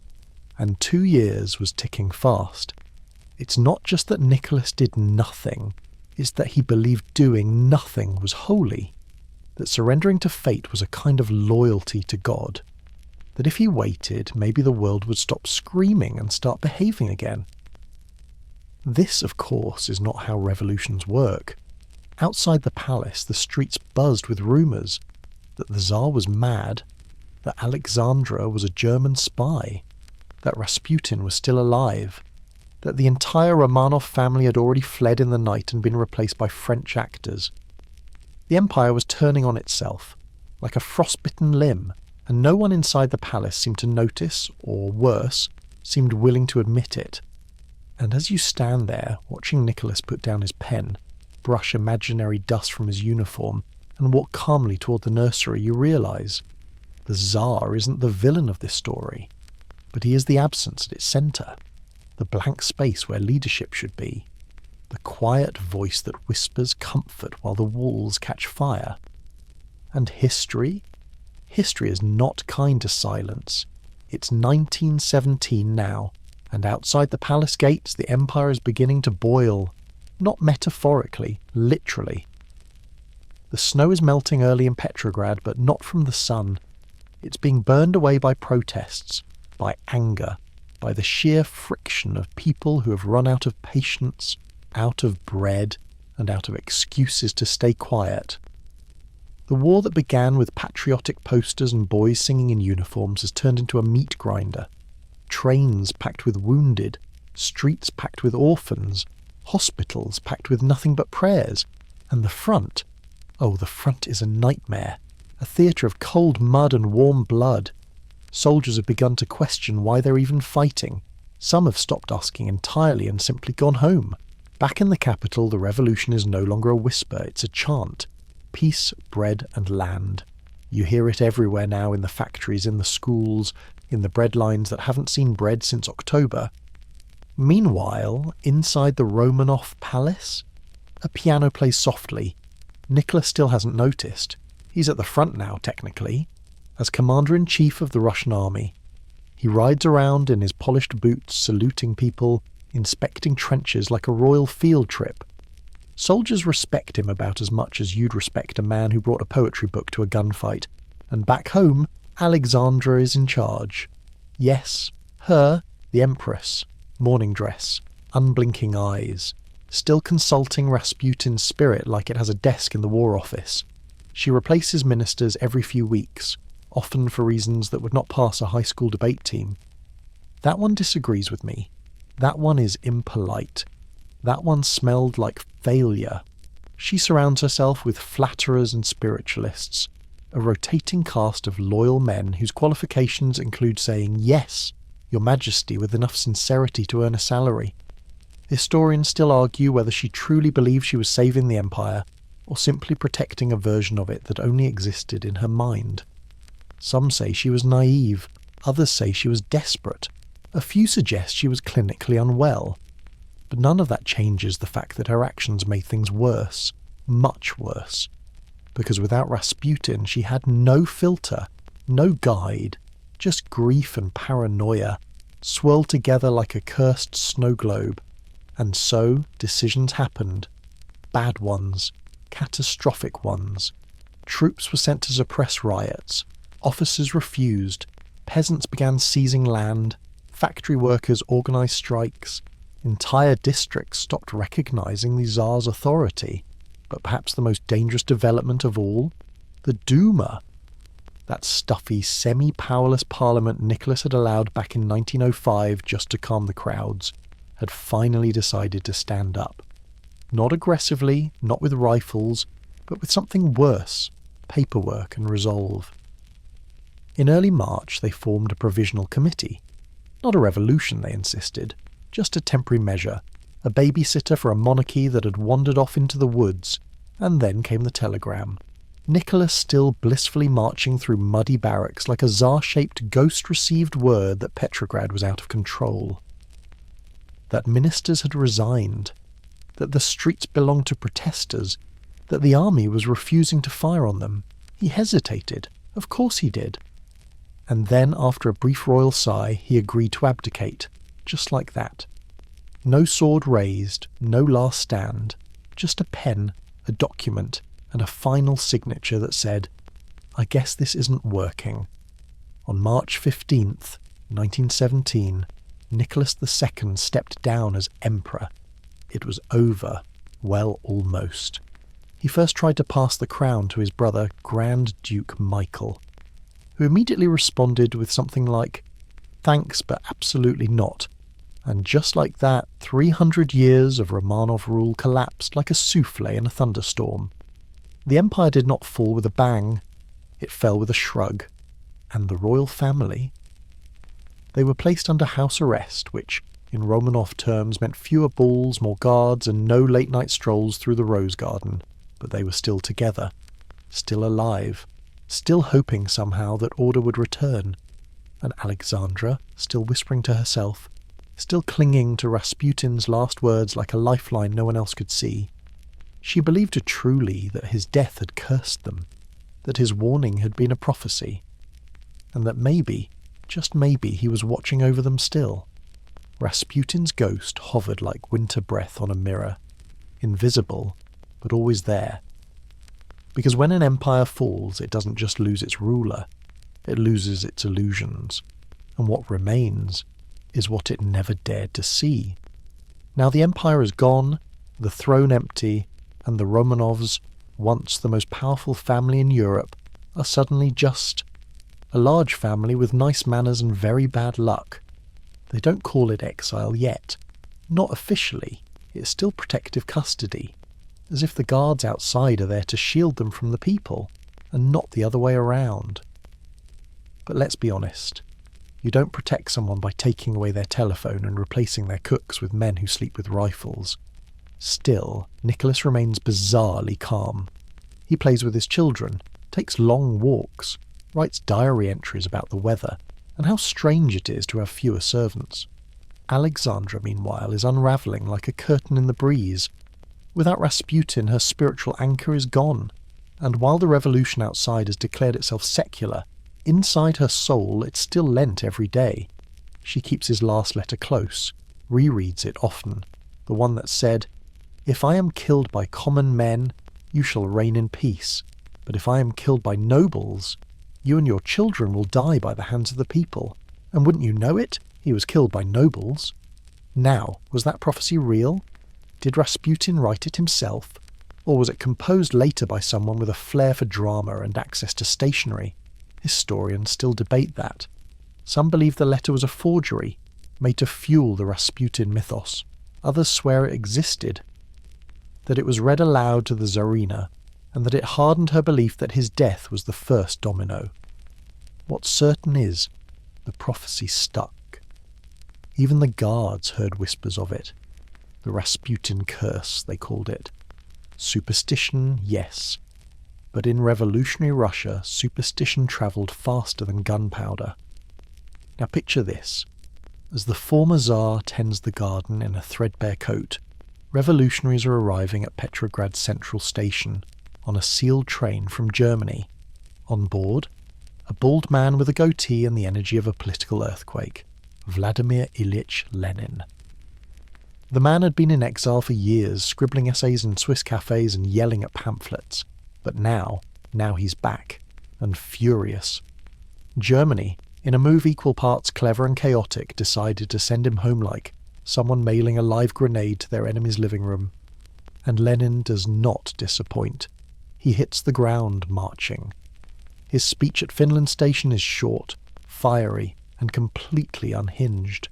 And 2 years was ticking fast. It's not just that Nicholas did nothing, it's that he believed doing nothing was holy. That surrendering to fate was a kind of loyalty to God. That if he waited, maybe the world would stop screaming and start behaving again. This, of course, is not how revolutions work. Outside the palace, the streets buzzed with rumours that the Tsar was mad, that Alexandra was a German spy, that Rasputin was still alive, that the entire Romanov family had already fled in the night and been replaced by French actors. The empire was turning on itself, like a frostbitten limb, and no one inside the palace seemed to notice, or worse, seemed willing to admit it. And as you stand there, watching Nicholas put down his pen, brush imaginary dust from his uniform, and walk calmly toward the nursery, you realise the Tsar isn't the villain of this story, but he is the absence at its centre, the blank space where leadership should be, the quiet voice that whispers comfort while the walls catch fire. And history? History is not kind to silence. It's 1917 now, and outside the palace gates the Empire is beginning to boil. Not metaphorically, literally. The snow is melting early in Petrograd, but not from the sun. It's being burned away by protests, by anger, by the sheer friction of people who have run out of patience, out of bread, and out of excuses to stay quiet. The war that began with patriotic posters and boys singing in uniforms has turned into a meat grinder. Trains packed with wounded, streets packed with orphans, hospitals packed with nothing but prayers, and the front, oh, the front is a nightmare, a theatre of cold mud and warm blood. Soldiers have begun to question why they're even fighting. Some have stopped asking entirely and simply gone home. Back in the capital, the revolution is no longer a whisper, it's a chant. Peace, bread and land. You hear it everywhere now, in the factories, in the schools, in the bread lines that haven't seen bread since October. Meanwhile, inside the Romanov palace, a piano plays softly. Nicholas still hasn't noticed. He's at the front now, technically, as Commander-in-Chief of the Russian army. He rides around in his polished boots, saluting people, inspecting trenches like a royal field trip. Soldiers respect him about as much as you'd respect a man who brought a poetry book to a gunfight. And back home, Alexandra is in charge. Yes, her, the Empress, morning dress, unblinking eyes, still consulting Rasputin's spirit like it has a desk in the War Office. She replaces ministers every few weeks, often for reasons that would not pass a high school debate team. That one disagrees with me. That one is impolite. That one smelled like failure. She surrounds herself with flatterers and spiritualists, a rotating cast of loyal men whose qualifications include saying yes, Your Majesty, with enough sincerity to earn a salary. Historians still argue whether she truly believed she was saving the empire, or simply protecting a version of it that only existed in her mind. Some say she was naive, others say she was desperate, a few suggest she was clinically unwell. But none of that changes the fact that her actions made things worse, much worse. Because without Rasputin, she had no filter, no guide, just grief and paranoia, swirled together like a cursed snow globe. And so, decisions happened. Bad ones, catastrophic ones. Troops were sent to suppress riots. Officers refused. Peasants began seizing land. Factory workers organised strikes. Entire districts stopped recognising the Tsar's authority. But perhaps the most dangerous development of all? The Duma. That stuffy, semi-powerless parliament Nicholas had allowed back in 1905 just to calm the crowds, had finally decided to stand up. Not aggressively, not with rifles, but with something worse, paperwork and resolve. In early March they formed a provisional committee. Not a revolution, they insisted, just a temporary measure, a babysitter for a monarchy that had wandered off into the woods. And then came the telegram. Nicholas still blissfully marching through muddy barracks like a Tsar-shaped ghost received word that Petrograd was out of control. That ministers had resigned, that the streets belonged to protesters, that the army was refusing to fire on them. He hesitated. Of course he did. And then, after a brief royal sigh, he agreed to abdicate, just like that. No sword raised, no last stand, just a pen, a document, and a final signature that said, "I guess this isn't working." On March 15th, 1917, Nicholas II stepped down as emperor. It was over. Well, almost. He first tried to pass the crown to his brother, Grand Duke Michael, who immediately responded with something like, "Thanks, but absolutely not." And just like that, 300 years of Romanov rule collapsed like a souffle in a thunderstorm. The empire did not fall with a bang. It fell with a shrug. And the royal family? They were placed under house arrest, which, in Romanov terms meant fewer balls, more guards, and no late-night strolls through the rose garden, but they were still together, still alive, still hoping somehow that order would return, and Alexandra, still whispering to herself, still clinging to Rasputin's last words like a lifeline no one else could see. She believed truly that his death had cursed them, that his warning had been a prophecy, and that maybe, just maybe, he was watching over them still. Rasputin's ghost hovered like winter breath on a mirror, invisible, but always there. Because when an empire falls, it doesn't just lose its ruler, it loses its illusions, and what remains is what it never dared to see. Now the empire is gone, the throne empty, and the Romanovs, once the most powerful family in Europe, are suddenly just a large family with nice manners and very bad luck. They don't call it exile yet. Not officially. It's still protective custody, as if the guards outside are there to shield them from the people, and not the other way around. But let's be honest. You don't protect someone by taking away their telephone and replacing their cooks with men who sleep with rifles. Still, Nicholas remains bizarrely calm. He plays with his children, takes long walks, writes diary entries about the weather, and how strange it is to have fewer servants. Alexandra, meanwhile, is unravelling like a curtain in the breeze. Without Rasputin, her spiritual anchor is gone, and while the revolution outside has declared itself secular, inside her soul it's still Lent every day. She keeps his last letter close, rereads it often, the one that said, "If I am killed by common men, you shall reign in peace, but if I am killed by nobles, you and your children will die by the hands of the people. And wouldn't you know it? He was killed by nobles." Now, was that prophecy real? Did Rasputin write it himself? Or was it composed later by someone with a flair for drama and access to stationery? Historians still debate that. Some believe the letter was a forgery, made to fuel the Rasputin mythos. Others swear it existed, that it was read aloud to the Tsarina, and that it hardened her belief that his death was the first domino. What's certain is, the prophecy stuck. Even the guards heard whispers of it. The Rasputin curse, they called it. Superstition, yes. But in revolutionary Russia, superstition travelled faster than gunpowder. Now picture this. As the former Tsar tends the garden in a threadbare coat, revolutionaries are arriving at Petrograd's central station, on a sealed train from Germany. On board, a bald man with a goatee and the energy of a political earthquake, Vladimir Ilyich Lenin. The man had been in exile for years, scribbling essays in Swiss cafes and yelling at pamphlets. But now he's back, and furious. Germany, in a move equal parts clever and chaotic, decided to send him home like someone mailing a live grenade to their enemy's living room. And Lenin does not disappoint. He hits the ground marching. His speech at Finland Station is short, fiery, and completely unhinged.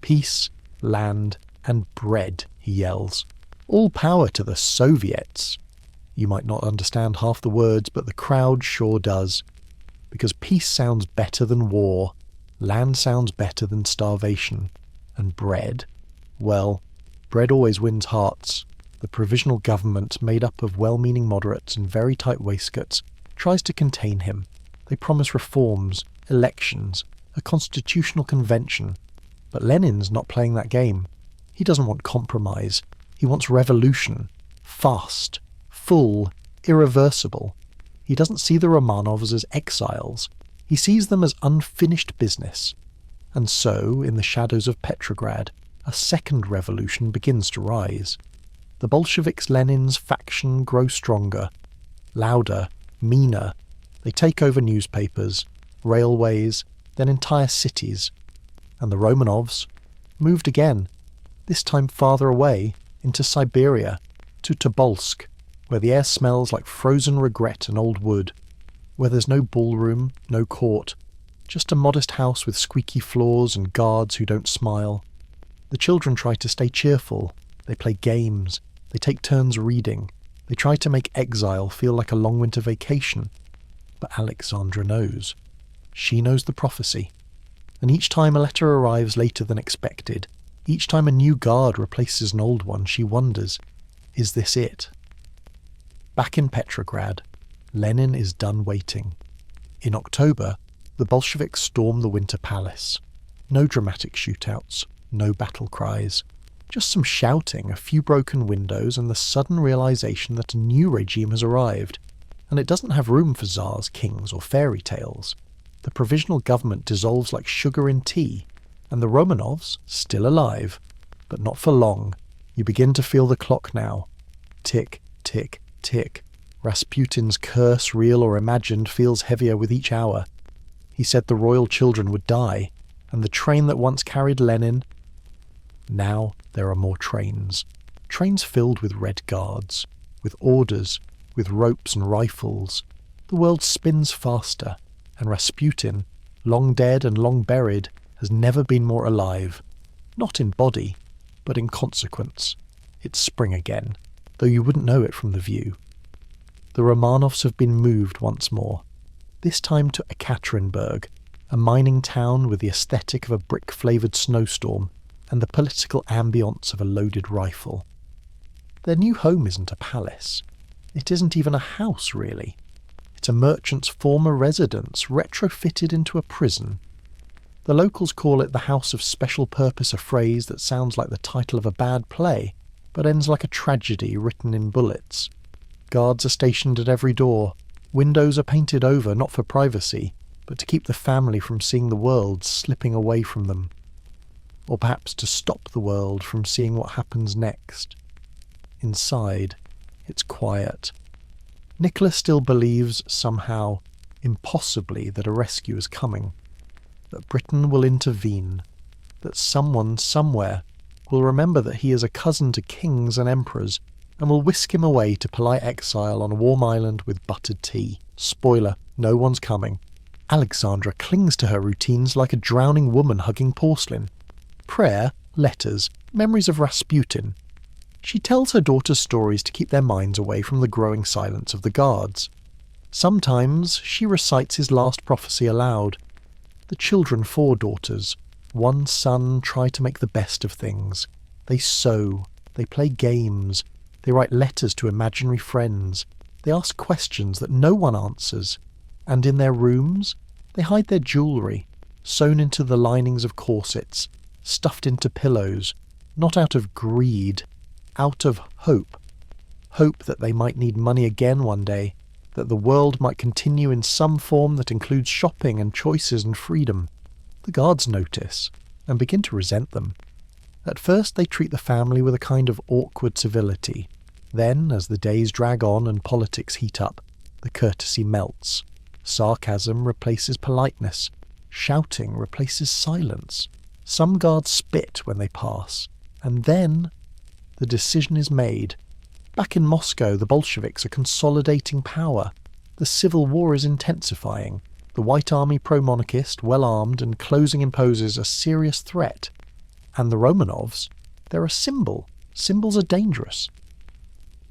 Peace, land, and bread, he yells. All power to the Soviets. You might not understand half the words, but the crowd sure does. Because peace sounds better than war, land sounds better than starvation, and bread, well, bread always wins hearts. The provisional government, made up of well-meaning moderates in very tight waistcoats, tries to contain him. They promise reforms, elections, a constitutional convention. But Lenin's not playing that game. He doesn't want compromise. He wants revolution. Fast. Full. Irreversible. He doesn't see the Romanovs as exiles. He sees them as unfinished business. And so, in the shadows of Petrograd, a second revolution begins to rise. The Bolsheviks Lenin's faction grow stronger, louder, meaner. They take over newspapers, railways, then entire cities. And the Romanovs moved again, this time farther away, into Siberia, to Tobolsk, where the air smells like frozen regret and old wood, where there's no ballroom, no court, just a modest house with squeaky floors and guards who don't smile. The children try to stay cheerful. They play games. They take turns reading. They try to make exile feel like a long winter vacation. But Alexandra knows. She knows the prophecy. And each time a letter arrives later than expected, Each time a new guard replaces an old one, she wonders, is this it? Back in Petrograd, Lenin is done waiting. In October, the Bolsheviks storm the Winter Palace. No dramatic shootouts, no battle cries. Just some shouting, a few broken windows, and the sudden realization that a new regime has arrived. And it doesn't have room for czars, kings, or fairy tales. The provisional government dissolves like sugar in tea, and the Romanovs, still alive, but not for long. You begin to feel the clock now. Tick, tick, tick. Rasputin's curse, real or imagined, feels heavier with each hour. He said the royal children would die, and the train that once carried Lenin... Now there are more trains. Trains filled with red guards, with orders, with ropes and rifles. The world spins faster, and Rasputin, long dead and long buried, has never been more alive. Not in body, but in consequence. It's spring again, though you wouldn't know it from the view. The Romanovs have been moved once more, this time to Ekaterinburg, a mining town with the aesthetic of a brick-flavoured snowstorm and the political ambience of a loaded rifle. Their new home isn't a palace. It isn't even a house, really. It's a merchant's former residence, retrofitted into a prison. The locals call it the House of Special Purpose, a phrase that sounds like the title of a bad play, but ends like a tragedy written in bullets. Guards are stationed at every door. Windows are painted over, not for privacy, but to keep the family from seeing the world slipping away from them. Or perhaps to stop the world from seeing what happens next. Inside, it's quiet. Nicholas still believes, somehow, impossibly, that a rescue is coming. That Britain will intervene. That someone, somewhere, will remember that he is a cousin to kings and emperors, and will whisk him away to polite exile on a warm island with buttered tea. Spoiler, no one's coming. Alexandra clings to her routines like a drowning woman hugging porcelain. Prayer, letters, memories of Rasputin. She tells her daughters stories to keep their minds away from the growing silence of the guards. Sometimes she recites his last prophecy aloud. The children, 4 daughters, 1 son, try to make the best of things. They sew, they play games, they write letters to imaginary friends, they ask questions that no one answers, and in their rooms they hide their jewellery, sewn into the linings of corsets, stuffed into pillows, not out of greed, out of hope. Hope that they might need money again one day, that the world might continue in some form that includes shopping and choices and freedom. The guards notice, and begin to resent them. At first they treat the family with a kind of awkward civility. Then, as the days drag on and politics heat up, the courtesy melts. Sarcasm replaces politeness. Shouting replaces silence. Some guards spit when they pass. And then the decision is made. Back in Moscow, the Bolsheviks are consolidating power. The civil war is intensifying. The White Army, pro-monarchist, well-armed, and closing imposes a serious threat. And the Romanovs, they're a symbol. Symbols are dangerous.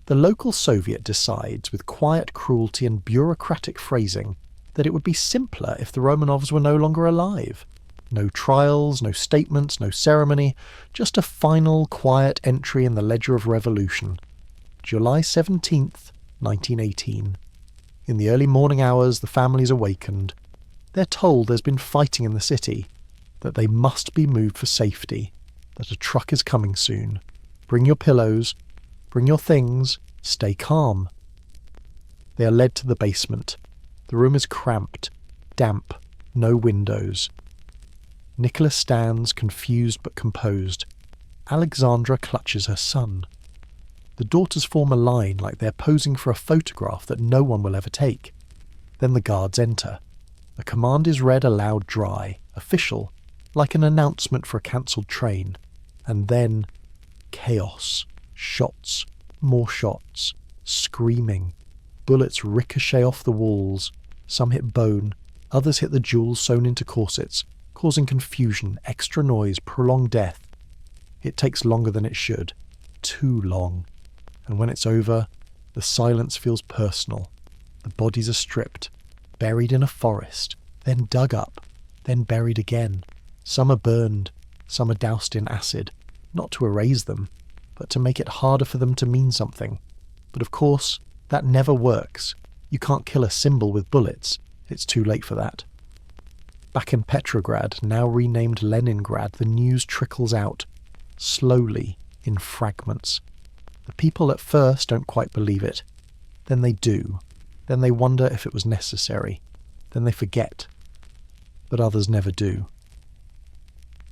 The local Soviet decides, with quiet cruelty and bureaucratic phrasing, that it would be simpler if the Romanovs were no longer alive. No trials, no statements, no ceremony, just a final, quiet entry in the ledger of revolution. July 17th, 1918. In the early morning hours, the family's awakened. They're told there's been fighting in the city, that they must be moved for safety, that a truck is coming soon. Bring your pillows, bring your things, stay calm. They are led to the basement. The room is cramped, damp, no windows. Nicholas stands, confused but composed. Alexandra clutches her son. The daughters form a line like they're posing for a photograph that no one will ever take. Then the guards enter. The command is read aloud dry, official, like an announcement for a cancelled train. And then chaos. Shots. More shots. Screaming. Bullets ricochet off the walls. Some hit bone. Others hit the jewels sewn into corsets, causing confusion, extra noise, prolonged death. It takes longer than it should. Too long. And when it's over, the silence feels personal. The bodies are stripped, buried in a forest, then dug up, then buried again. Some are burned, some are doused in acid, not to erase them, but to make it harder for them to mean something. But of course, that never works. You can't kill a symbol with bullets. It's too late for that. Back in Petrograd, now renamed Leningrad, the news trickles out, slowly, in fragments. The people at first don't quite believe it. Then they do. Then they wonder if it was necessary. Then they forget. But others never do.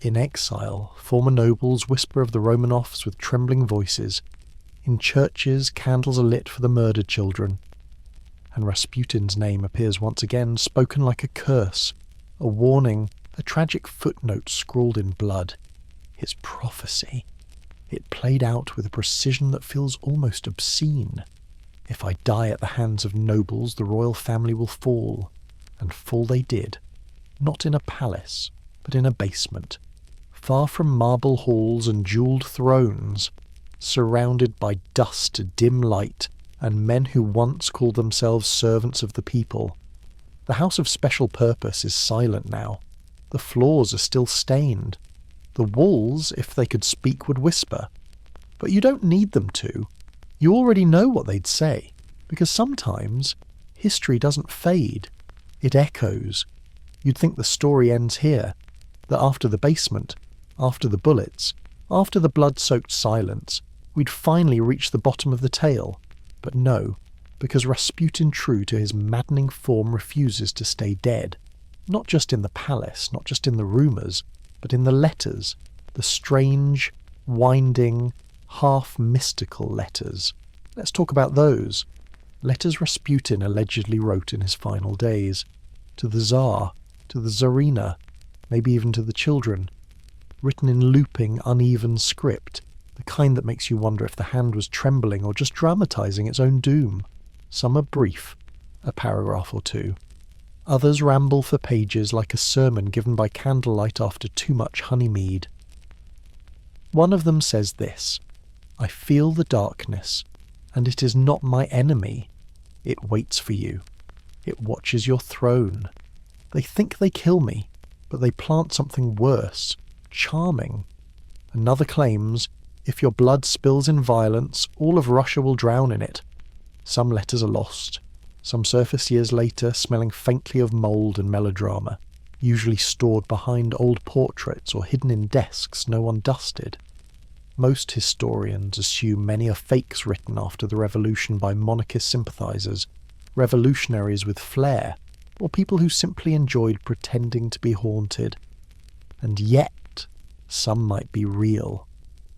In exile, former nobles whisper of the Romanovs with trembling voices. In churches, candles are lit for the murdered children. And Rasputin's name appears once again, spoken like a curse, a warning, a tragic footnote scrawled in blood. His prophecy. It played out with a precision that feels almost obscene. If I die at the hands of nobles, the royal family will fall. And fall they did. Not in a palace, but in a basement. Far from marble halls and jewelled thrones, surrounded by dust, dim light, and men who once called themselves servants of the people. The house of special purpose is silent now. The floors are still stained. The walls, if they could speak, would whisper. But you don't need them to. You already know what they'd say, because sometimes history doesn't fade. It echoes. You'd think the story ends here, that after the basement, after the bullets, after the blood-soaked silence, we'd finally reach the bottom of the tale. But no, because Rasputin, true to his maddening form, refuses to stay dead. Not just in the palace, not just in the rumours, but in the letters, the strange, winding, half-mystical letters. Let's talk about those. Letters Rasputin allegedly wrote in his final days. To the Tsar, to the Tsarina, maybe even to the children. Written in looping, uneven script, the kind that makes you wonder if the hand was trembling or just dramatising its own doom. Some are brief, a paragraph or two. Others ramble for pages like a sermon given by candlelight after too much honey mead. One of them says this: I feel the darkness, and it is not my enemy. It waits for you. It watches your throne. They think they kill me, but they plant something worse, charming. Another claims, if your blood spills in violence, all of Russia will drown in it. Some letters are lost. Some surface years later, smelling faintly of mould and melodrama, usually stored behind old portraits or hidden in desks no one dusted. Most historians assume many are fakes written after the revolution by monarchist sympathisers, revolutionaries with flair, or people who simply enjoyed pretending to be haunted. And yet, some might be real,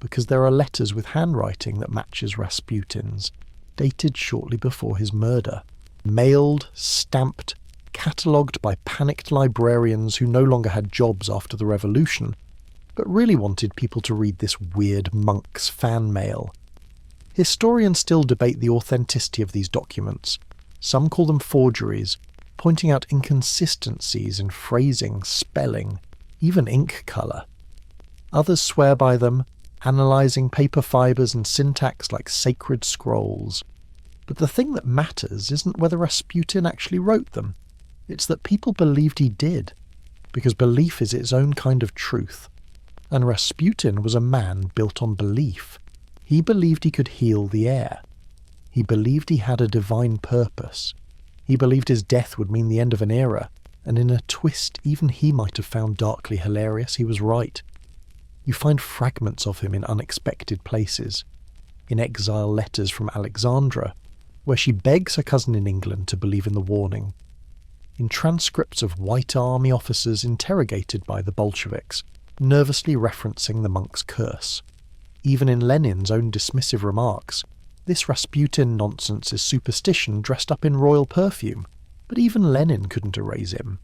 because there are letters with handwriting that matches Rasputin's, dated shortly before his murder. Mailed, stamped, catalogued by panicked librarians who no longer had jobs after the revolution, but really wanted people to read this weird monk's fan mail. Historians still debate the authenticity of these documents. Some call them forgeries, pointing out inconsistencies in phrasing, spelling, even ink colour. Others swear by them, analysing paper fibres and syntax like sacred scrolls. But the thing that matters isn't whether Rasputin actually wrote them. It's that people believed he did, because belief is its own kind of truth. And Rasputin was a man built on belief. He believed he could heal the air. He believed he had a divine purpose. He believed his death would mean the end of an era, and in a twist even he might have found darkly hilarious, he was right. You find fragments of him in unexpected places. In exile letters from Alexandra, where she begs her cousin in England to believe in the warning. In transcripts of white army officers interrogated by the Bolsheviks, nervously referencing the monk's curse. Even in Lenin's own dismissive remarks, this Rasputin nonsense is superstition dressed up in royal perfume, but even Lenin couldn't erase him.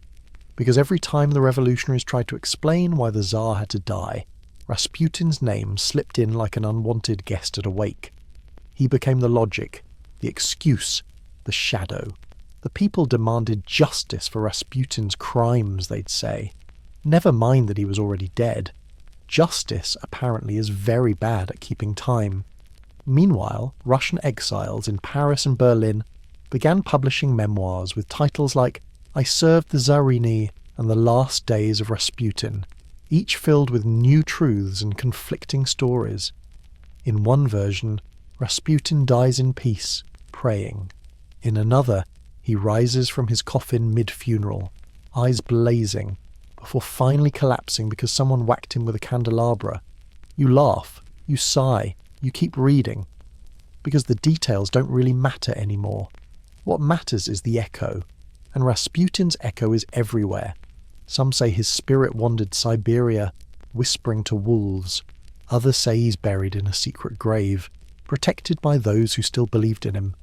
Because every time the revolutionaries tried to explain why the Tsar had to die, Rasputin's name slipped in like an unwanted guest at a wake. He became the logic, the excuse, the shadow. The people demanded justice for Rasputin's crimes, they'd say. Never mind that he was already dead. Justice, apparently, is very bad at keeping time. Meanwhile, Russian exiles in Paris and Berlin began publishing memoirs with titles like I Served the Tsarina and The Last Days of Rasputin, each filled with new truths and conflicting stories. In one version, Rasputin dies in peace, praying. In another, he rises from his coffin mid-funeral, eyes blazing, before finally collapsing because someone whacked him with a candelabra. You laugh, you sigh, you keep reading, because the details don't really matter anymore. What matters is the echo, and Rasputin's echo is everywhere. Some say his spirit wandered Siberia, whispering to wolves. Others say he's buried in a secret grave, protected by those who still believed in him.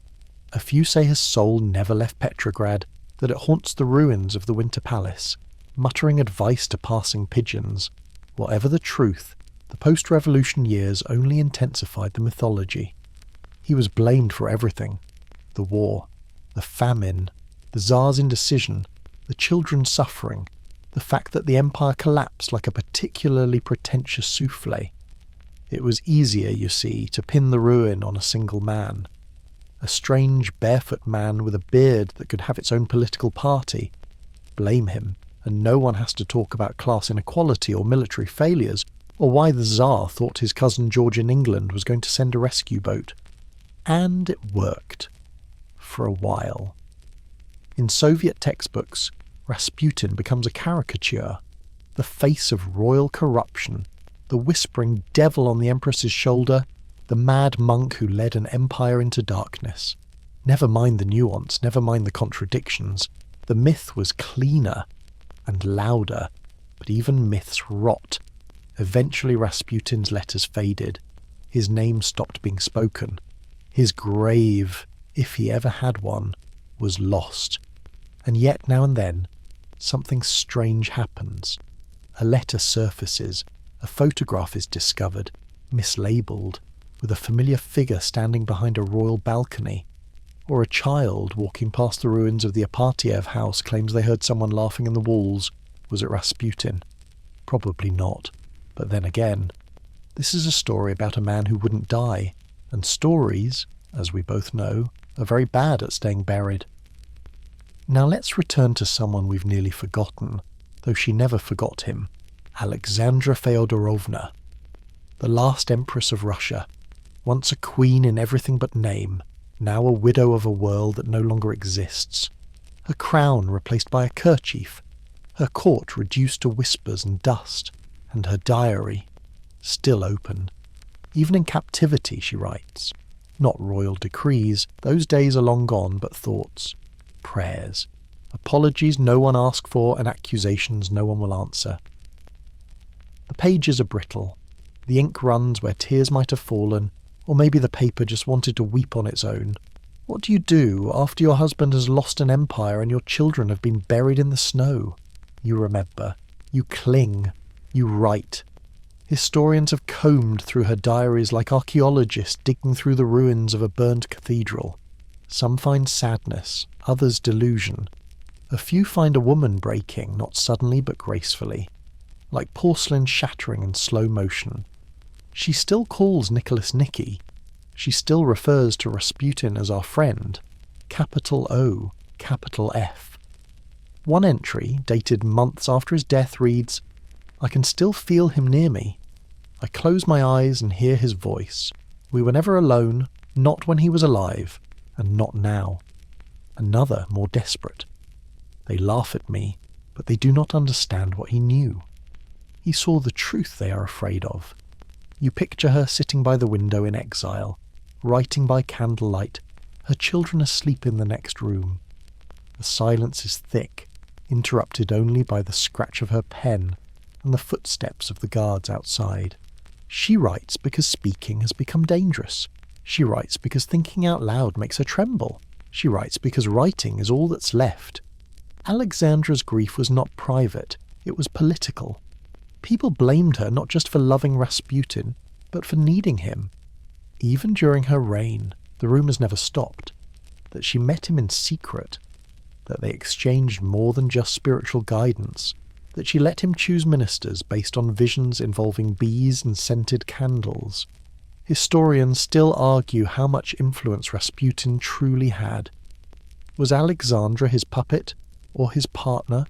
A few say his soul never left Petrograd, that it haunts the ruins of the Winter Palace, muttering advice to passing pigeons. Whatever the truth, the post-revolution years only intensified the mythology. He was blamed for everything. The war, the famine, the Tsar's indecision, the children's suffering, the fact that the empire collapsed like a particularly pretentious souffle. It was easier, you see, to pin the ruin on a single man. A strange, barefoot man with a beard that could have its own political party. Blame him, and no one has to talk about class inequality or military failures, or why the Tsar thought his cousin George in England was going to send a rescue boat. And it worked. For a while. In Soviet textbooks, Rasputin becomes a caricature, the face of royal corruption, the whispering devil on the empress's shoulder, the mad monk who led an empire into darkness. Never mind the nuance, never mind the contradictions. The myth was cleaner and louder, but even myths rot. Eventually Rasputin's letters faded. His name stopped being spoken. His grave, if he ever had one, was lost. And yet now and then, something strange happens. A letter surfaces, a photograph is discovered, mislabeled, with a familiar figure standing behind a royal balcony, or a child walking past the ruins of the Apartiev house claims they heard someone laughing in the walls. Was it Rasputin? Probably not. But then again, this is a story about a man who wouldn't die, and stories, as we both know, are very bad at staying buried. Now let's return to someone we've nearly forgotten, though she never forgot him, Alexandra Feodorovna, the last empress of Russia, once a queen in everything but name, now a widow of a world that no longer exists, her crown replaced by a kerchief, her court reduced to whispers and dust, and her diary still open. Even in captivity, she writes. Not royal decrees, those days are long gone, but thoughts, prayers, apologies no one asked for, and accusations no one will answer. The pages are brittle. The ink runs where tears might have fallen, or maybe the paper just wanted to weep on its own. What do you do after your husband has lost an empire and your children have been buried in the snow? You remember. You cling. You write. Historians have combed through her diaries like archaeologists digging through the ruins of a burned cathedral. Some find sadness, others delusion. A few find a woman breaking, not suddenly but gracefully, like porcelain shattering in slow motion. She still calls Nicholas Nicky. She still refers to Rasputin as our friend. Capital O, capital F. One entry, dated months after his death, reads, "I can still feel him near me. I close my eyes and hear his voice. We were never alone, not when he was alive, and not now." Another, more desperate. "They laugh at me, but they do not understand what he knew. He saw the truth they are afraid of." You picture her sitting by the window in exile, writing by candlelight, her children asleep in the next room. The silence is thick, interrupted only by the scratch of her pen and the footsteps of the guards outside. She writes because speaking has become dangerous. She writes because thinking out loud makes her tremble. She writes because writing is all that's left. Alexandra's grief was not private, it was political. People blamed her not just for loving Rasputin, but for needing him. Even during her reign, the rumours never stopped. That she met him in secret. That they exchanged more than just spiritual guidance. That she let him choose ministers based on visions involving bees and scented candles. Historians still argue how much influence Rasputin truly had. Was Alexandra his puppet, or his partner?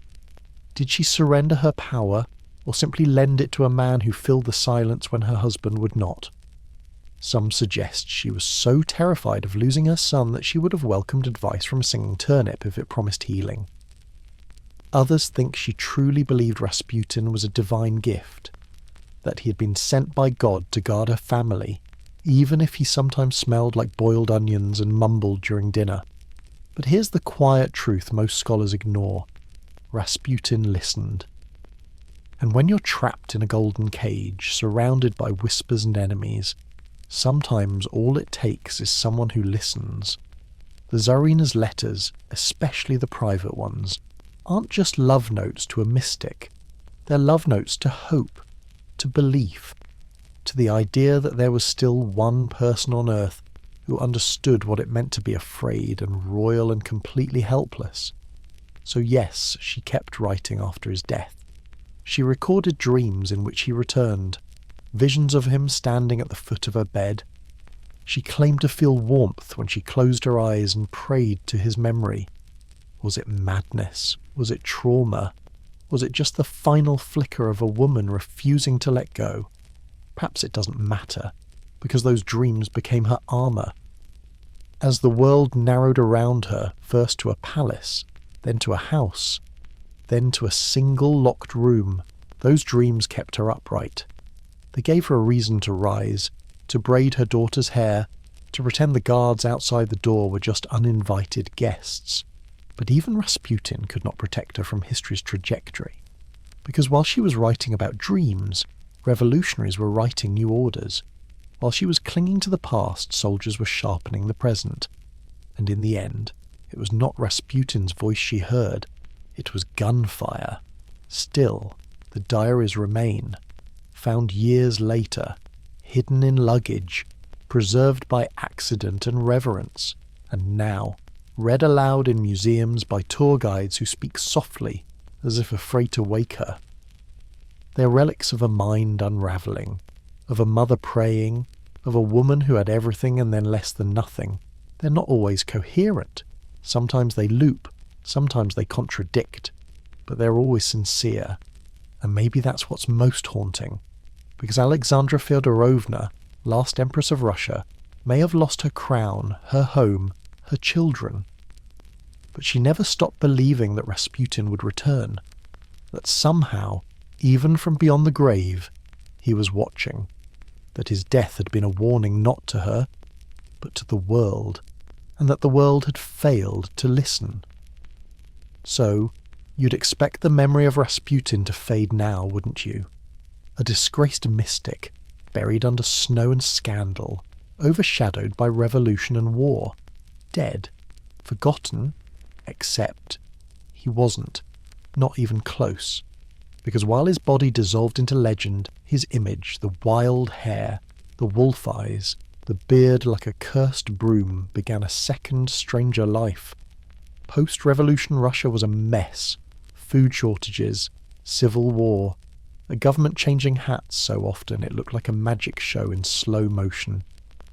Did she surrender her power, or simply lend it to a man who filled the silence when her husband would not. Some suggest she was so terrified of losing her son that she would have welcomed advice from a singing turnip if it promised healing. Others think she truly believed Rasputin was a divine gift, that he had been sent by God to guard her family, even if he sometimes smelled like boiled onions and mumbled during dinner. But here's the quiet truth most scholars ignore. Rasputin listened. And when you're trapped in a golden cage, surrounded by whispers and enemies, sometimes all it takes is someone who listens. The Tsarina's letters, especially the private ones, aren't just love notes to a mystic. They're love notes to hope, to belief, to the idea that there was still one person on earth who understood what it meant to be afraid and royal and completely helpless. So yes, she kept writing after his death. She recorded dreams in which he returned, visions of him standing at the foot of her bed. She claimed to feel warmth when she closed her eyes and prayed to his memory. Was it madness? Was it trauma? Was it just the final flicker of a woman refusing to let go? Perhaps it doesn't matter, because those dreams became her armour. As the world narrowed around her, first to a palace, then to a house, then to a single locked room, those dreams kept her upright. They gave her a reason to rise, to braid her daughter's hair, to pretend the guards outside the door were just uninvited guests. But even Rasputin could not protect her from history's trajectory, because while she was writing about dreams, revolutionaries were writing new orders. While she was clinging to the past, soldiers were sharpening the present. And in the end, it was not Rasputin's voice she heard, it was gunfire. Still, the diaries remain, found years later, hidden in luggage, preserved by accident and reverence, and now read aloud in museums by tour guides who speak softly, as if afraid to wake her. They're relics of a mind unravelling, of a mother praying, of a woman who had everything and then less than nothing. They're not always coherent. Sometimes they loop, sometimes they contradict, but they're always sincere. And maybe that's what's most haunting, because Alexandra Fyodorovna, last Empress of Russia, may have lost her crown, her home, her children. But she never stopped believing that Rasputin would return, that somehow, even from beyond the grave, he was watching, that his death had been a warning not to her, but to the world, and that the world had failed to listen. So, you'd expect the memory of Rasputin to fade now, wouldn't you? A disgraced mystic, buried under snow and scandal, overshadowed by revolution and war, dead, forgotten, except he wasn't, not even close. Because while his body dissolved into legend, his image, the wild hair, the wolf eyes, the beard like a cursed broom, began a second, stranger life. Post-revolution Russia was a mess. Food shortages, civil war, a government changing hats so often it looked like a magic show in slow motion.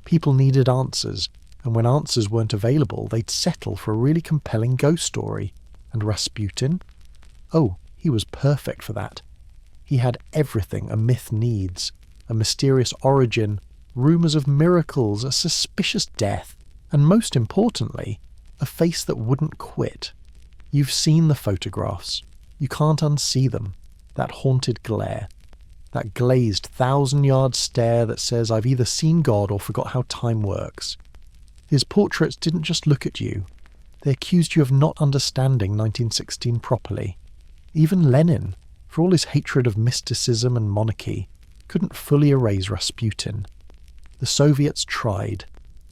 People needed answers, and when answers weren't available, they'd settle for a really compelling ghost story. And Rasputin? Oh, he was perfect for that. He had everything a myth needs, a mysterious origin, rumours of miracles, a suspicious death, and most importantly, a face that wouldn't quit. You've seen the photographs. You can't unsee them. That haunted glare. That glazed 1,000-yard stare that says, I've either seen God or forgot how time works. His portraits didn't just look at you. They accused you of not understanding 1916 properly. Even Lenin, for all his hatred of mysticism and monarchy, couldn't fully erase Rasputin. The Soviets tried.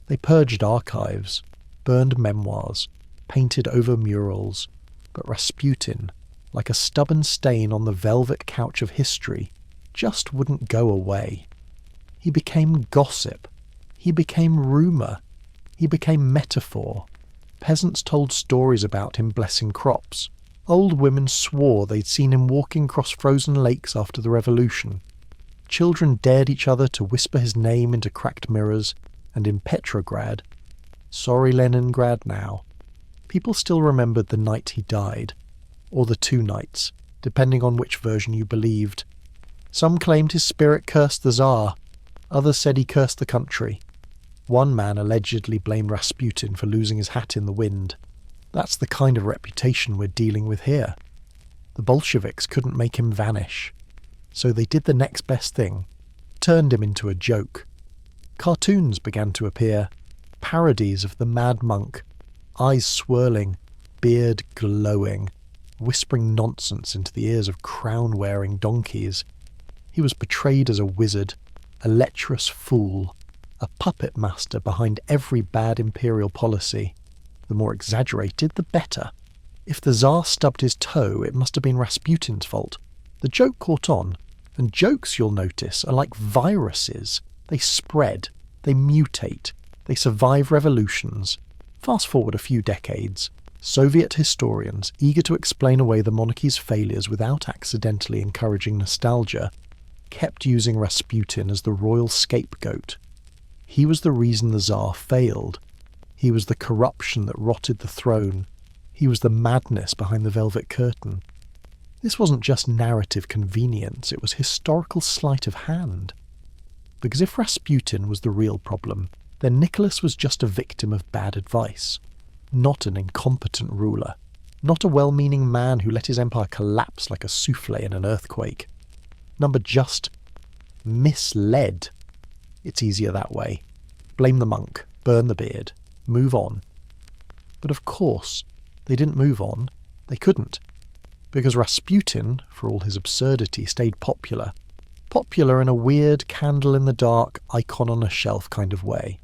They purged archives, burned memoirs, painted over murals, but Rasputin, like a stubborn stain on the velvet couch of history, just wouldn't go away. He became gossip. He became rumour. He became metaphor. Peasants told stories about him blessing crops. Old women swore they'd seen him walking across frozen lakes after the revolution. Children dared each other to whisper his name into cracked mirrors, and in Petrograd, sorry Leningrad now, people still remembered the night he died, or the 2 nights, depending on which version you believed. Some claimed his spirit cursed the Tsar, others said he cursed the country. One man allegedly blamed Rasputin for losing his hat in the wind. That's the kind of reputation we're dealing with here. The Bolsheviks couldn't make him vanish, so they did the next best thing, turned him into a joke. Cartoons began to appear, parodies of the mad monk, eyes swirling, beard glowing, whispering nonsense into the ears of crown-wearing donkeys. He was portrayed as a wizard, a lecherous fool, a puppet master behind every bad imperial policy. The more exaggerated, the better. If the Tsar stubbed his toe, it must have been Rasputin's fault. The joke caught on, and jokes, you'll notice, are like viruses. They spread, they mutate, they survive revolutions. Fast forward a few decades, Soviet historians, eager to explain away the monarchy's failures without accidentally encouraging nostalgia, kept using Rasputin as the royal scapegoat. He was the reason the Tsar failed. He was the corruption that rotted the throne. He was the madness behind the velvet curtain. This wasn't just narrative convenience, it was historical sleight of hand. Because if Rasputin was the real problem, then Nicholas was just a victim of bad advice, not an incompetent ruler, not a well-meaning man who let his empire collapse like a souffle in an earthquake. Number just misled. It's easier that way. Blame the monk, burn the beard, move on. But of course, they didn't move on. They couldn't. Because Rasputin, for all his absurdity, stayed popular. Popular in a weird candle-in-the-dark, icon-on-a-shelf kind of way.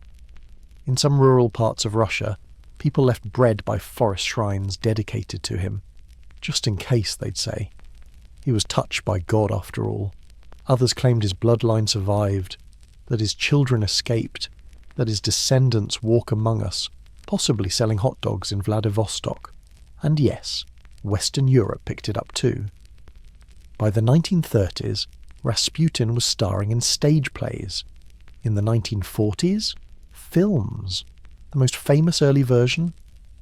In some rural parts of Russia, people left bread by forest shrines dedicated to him. Just in case, they'd say. He was touched by God, after all. Others claimed his bloodline survived, that his children escaped, that his descendants walk among us, possibly selling hot dogs in Vladivostok. And yes, Western Europe picked it up too. By the 1930s, Rasputin was starring in stage plays. In the 1940s, films. The most famous early version?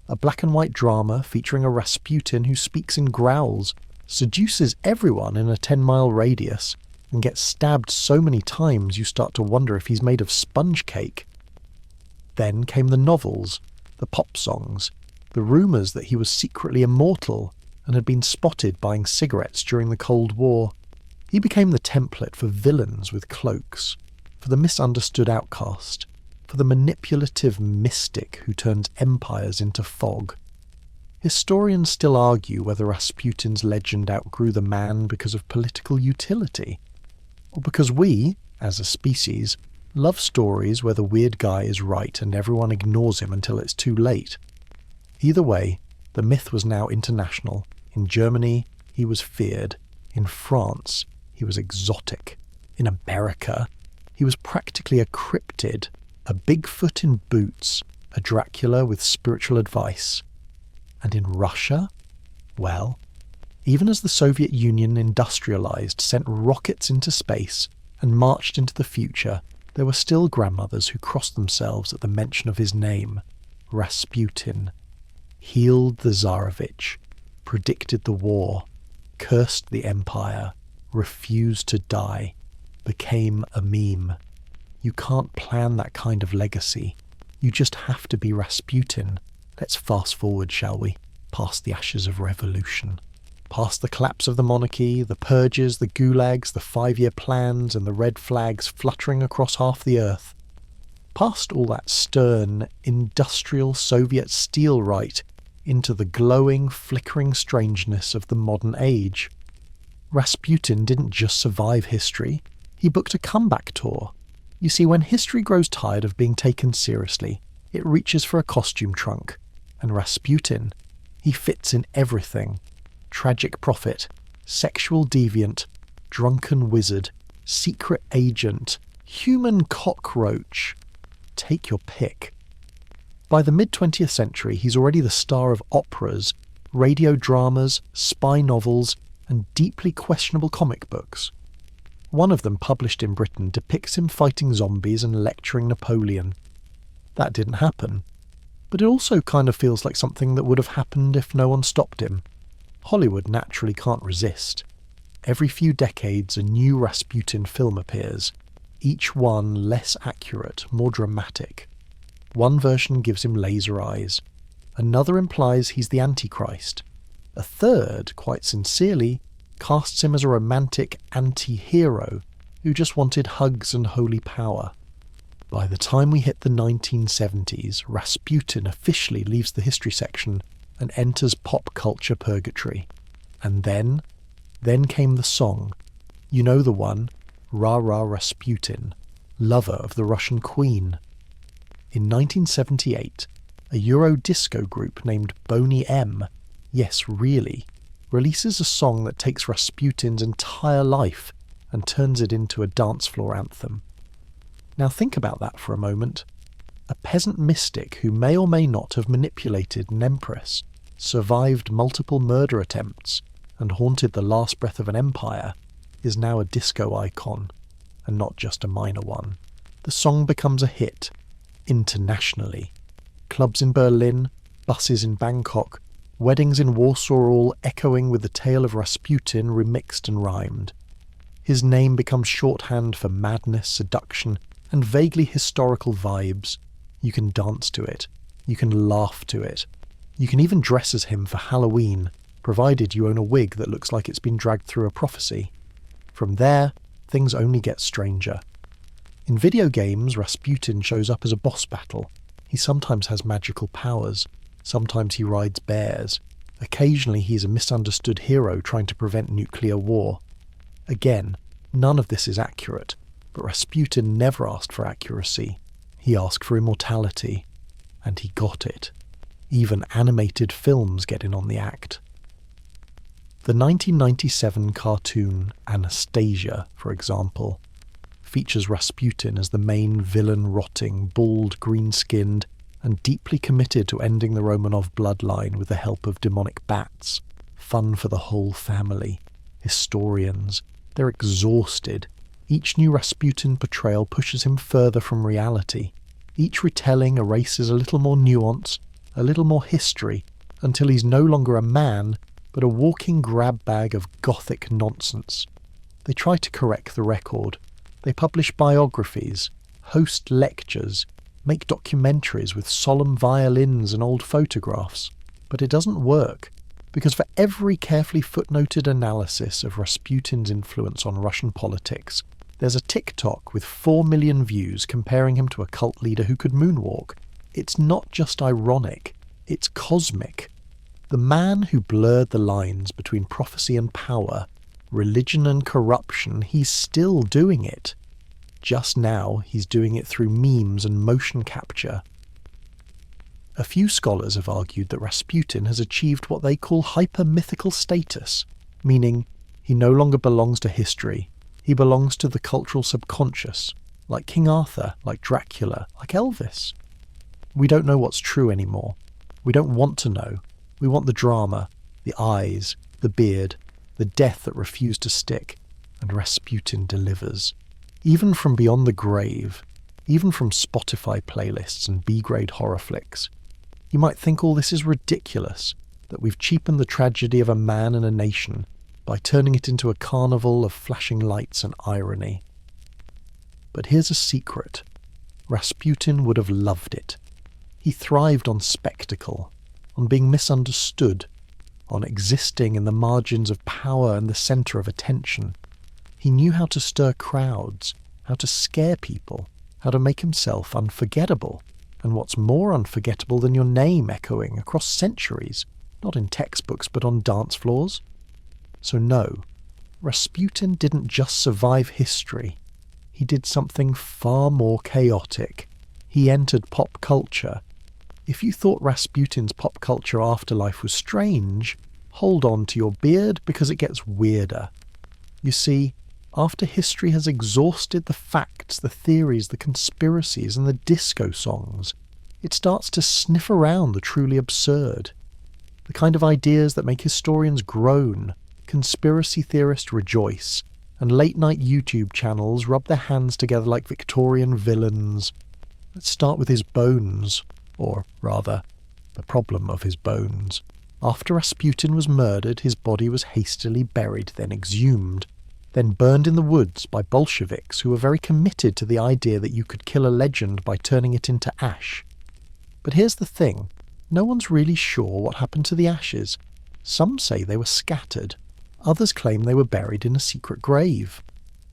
A black and white drama featuring a Rasputin who speaks in growls, seduces everyone in a 10-mile radius, and gets stabbed so many times you start to wonder if he's made of sponge cake. Then came the novels, the pop songs, the rumours that he was secretly immortal and had been spotted buying cigarettes during the Cold War. He became the template for villains with cloaks, for the misunderstood outcast, for the manipulative mystic who turns empires into fog. Historians still argue whether Rasputin's legend outgrew the man because of political utility, or because we, as a species, love stories where the weird guy is right and everyone ignores him until it's too late. Either way, the myth was now international. In Germany, he was feared. In France, he was exotic. In America, he was practically a cryptid, a Bigfoot in boots, a Dracula with spiritual advice. And in Russia? Well, even as the Soviet Union industrialized, sent rockets into space, and marched into the future, there were still grandmothers who crossed themselves at the mention of his name. Rasputin. Healed the Tsarevich, predicted the war, cursed the empire, refused to die, became a meme. You can't plan that kind of legacy. You just have to be Rasputin. Let's fast forward, shall we? Past the ashes of revolution. Past the collapse of the monarchy, the purges, the gulags, the 5-year plans, and the red flags fluttering across half the earth. Past all that stern, industrial Soviet steel rite into the glowing, flickering strangeness of the modern age. Rasputin didn't just survive history, he booked a comeback tour. You see, when history grows tired of being taken seriously, it reaches for a costume trunk. And Rasputin, he fits in everything. Tragic prophet, sexual deviant, drunken wizard, secret agent, human cockroach. Take your pick. By the mid-20th century, he's already the star of operas, radio dramas, spy novels, and deeply questionable comic books. One of them, published in Britain, depicts him fighting zombies and lecturing Napoleon. That didn't happen. But it also kind of feels like something that would have happened if no one stopped him. Hollywood naturally can't resist. Every few decades a new Rasputin film appears, each one less accurate, more dramatic. One version gives him laser eyes. Another implies he's the Antichrist. A third, quite sincerely, casts him as a romantic anti-hero who just wanted hugs and holy power. By the time we hit the 1970s, Rasputin officially leaves the history section and enters pop culture purgatory. And then came the song. You know the one, Ra Ra Rasputin, lover of the Russian queen. In 1978, a Euro disco group named Boney M, yes really, releases a song that takes Rasputin's entire life and turns it into a dance floor anthem. Now think about that for a moment. A peasant mystic who may or may not have manipulated an empress, survived multiple murder attempts, and haunted the last breath of an empire, is now a disco icon, and not just a minor one. The song becomes a hit, internationally. Clubs in Berlin, buses in Bangkok, weddings in Warsaw are all echoing with the tale of Rasputin remixed and rhymed. His name becomes shorthand for madness, seduction, and vaguely historical vibes. You can dance to it. You can laugh to it. You can even dress as him for Halloween, provided you own a wig that looks like it's been dragged through a prophecy. From there, things only get stranger. In video games, Rasputin shows up as a boss battle. He sometimes has magical powers. Sometimes he rides bears. Occasionally he's a misunderstood hero trying to prevent nuclear war. Again, none of this is accurate, but Rasputin never asked for accuracy. He asked for immortality, and he got it. Even animated films get in on the act. The 1997 cartoon Anastasia, for example, features Rasputin as the main villain, rotting, bald, green-skinned, and deeply committed to ending the Romanov bloodline with the help of demonic bats. Fun for the whole family. Historians. They're exhausted. Each new Rasputin portrayal pushes him further from reality. Each retelling erases a little more nuance, a little more history, until he's no longer a man, but a walking grab bag of gothic nonsense. They try to correct the record. They publish biographies, host lectures, make documentaries with solemn violins and old photographs. But it doesn't work, because for every carefully footnoted analysis of Rasputin's influence on Russian politics, there's a TikTok with 4 million views comparing him to a cult leader who could moonwalk. It's not just ironic, it's cosmic. The man who blurred the lines between prophecy and power, religion and corruption, he's still doing it. Just now, he's doing it through memes and motion capture. A few scholars have argued that Rasputin has achieved what they call hyper-mythical status, meaning he no longer belongs to history, he belongs to the cultural subconscious, like King Arthur, like Dracula, like Elvis. We don't know what's true anymore. We don't want to know. We want the drama, the eyes, the beard, the death that refused to stick, and Rasputin delivers. Even from beyond the grave, even from Spotify playlists and B-grade horror flicks. You might think all this is ridiculous, that we've cheapened the tragedy of a man and a nation by turning it into a carnival of flashing lights and irony. But here's a secret. Rasputin would have loved it. He thrived on spectacle, on being misunderstood, on existing in the margins of power and the centre of attention. He knew how to stir crowds, how to scare people, how to make himself unforgettable, and what's more unforgettable than your name echoing across centuries, not in textbooks but on dance floors? So no, Rasputin didn't just survive history. He did something far more chaotic. He entered pop culture. If you thought Rasputin's pop culture afterlife was strange, hold on to your beard because it gets weirder. You see, after history has exhausted the facts, the theories, the conspiracies, and the disco songs, it starts to sniff around the truly absurd. The kind of ideas that make historians groan, conspiracy theorists rejoice, and late-night YouTube channels rub their hands together like Victorian villains. Let's start with his bones, or rather, the problem of his bones. After Rasputin was murdered, his body was hastily buried, then exhumed, then burned in the woods by Bolsheviks who were very committed to the idea that you could kill a legend by turning it into ash. But here's the thing, no one's really sure what happened to the ashes. Some say they were scattered, others claim they were buried in a secret grave.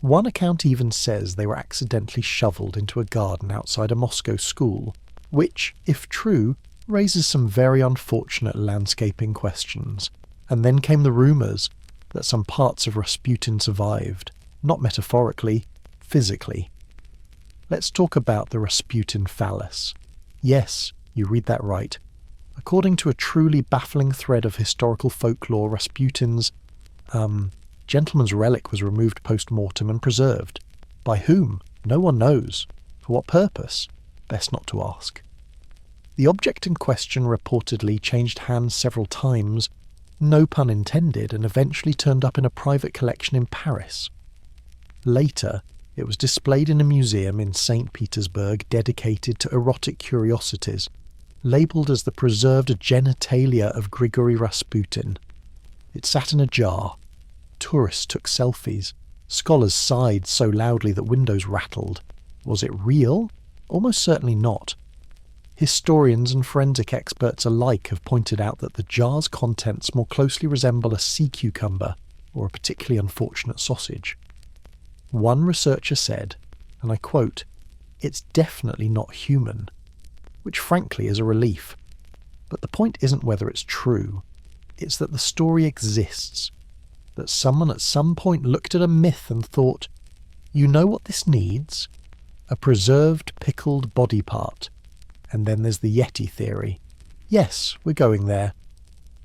One account even says they were accidentally shoveled into a garden outside a Moscow school, which, if true, raises some very unfortunate landscaping questions. And then came the rumours that some parts of Rasputin survived, not metaphorically, physically. Let's talk about the Rasputin phallus. Yes, you read that right. According to a truly baffling thread of historical folklore, Rasputin's gentleman's relic was removed post-mortem and preserved. By whom? No one knows. For what purpose? Best not to ask. The object in question reportedly changed hands several times, no pun intended, and eventually turned up in a private collection in Paris. Later, it was displayed in a museum in St. Petersburg dedicated to erotic curiosities, labelled as the preserved genitalia of Grigori Rasputin. It sat in a jar. Tourists took selfies. Scholars sighed so loudly that windows rattled. Was it real? Almost certainly not. Historians and forensic experts alike have pointed out that the jar's contents more closely resemble a sea cucumber or a particularly unfortunate sausage. One researcher said, and I quote, "It's definitely not human," which frankly is a relief. But the point isn't whether it's true, it's that the story exists, that someone at some point looked at a myth and thought, you know what this needs? A preserved pickled body part. And then there's the Yeti theory. Yes, we're going there.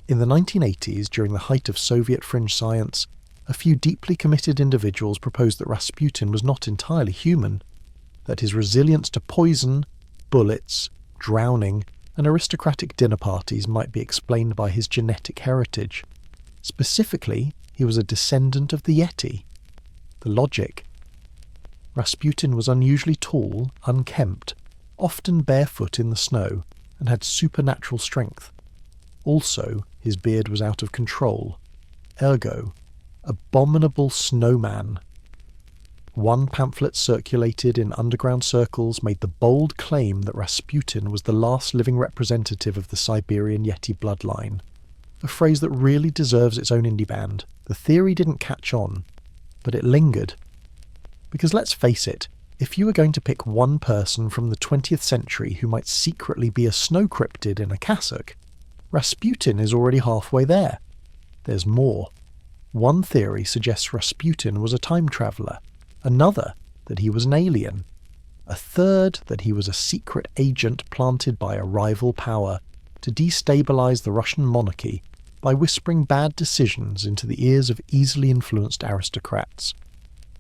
In the 1980s, during the height of Soviet fringe science, a few deeply committed individuals proposed that Rasputin was not entirely human, that his resilience to poison, bullets, drowning, and aristocratic dinner parties might be explained by his genetic heritage. Specifically, he was a descendant of the Yeti. The logic. Rasputin was unusually tall, unkempt, often barefoot in the snow, and had supernatural strength. Also, his beard was out of control. Ergo, abominable snowman. One pamphlet circulated in underground circles made the bold claim that Rasputin was the last living representative of the Siberian Yeti bloodline. A phrase that really deserves its own indie band. The theory didn't catch on, but it lingered. Because let's face it, if you were going to pick one person from the 20th century who might secretly be a snow cryptid in a cassock, Rasputin is already halfway there. There's more. One theory suggests Rasputin was a time traveller, another that he was an alien, a third that he was a secret agent planted by a rival power to destabilise the Russian monarchy by whispering bad decisions into the ears of easily influenced aristocrats.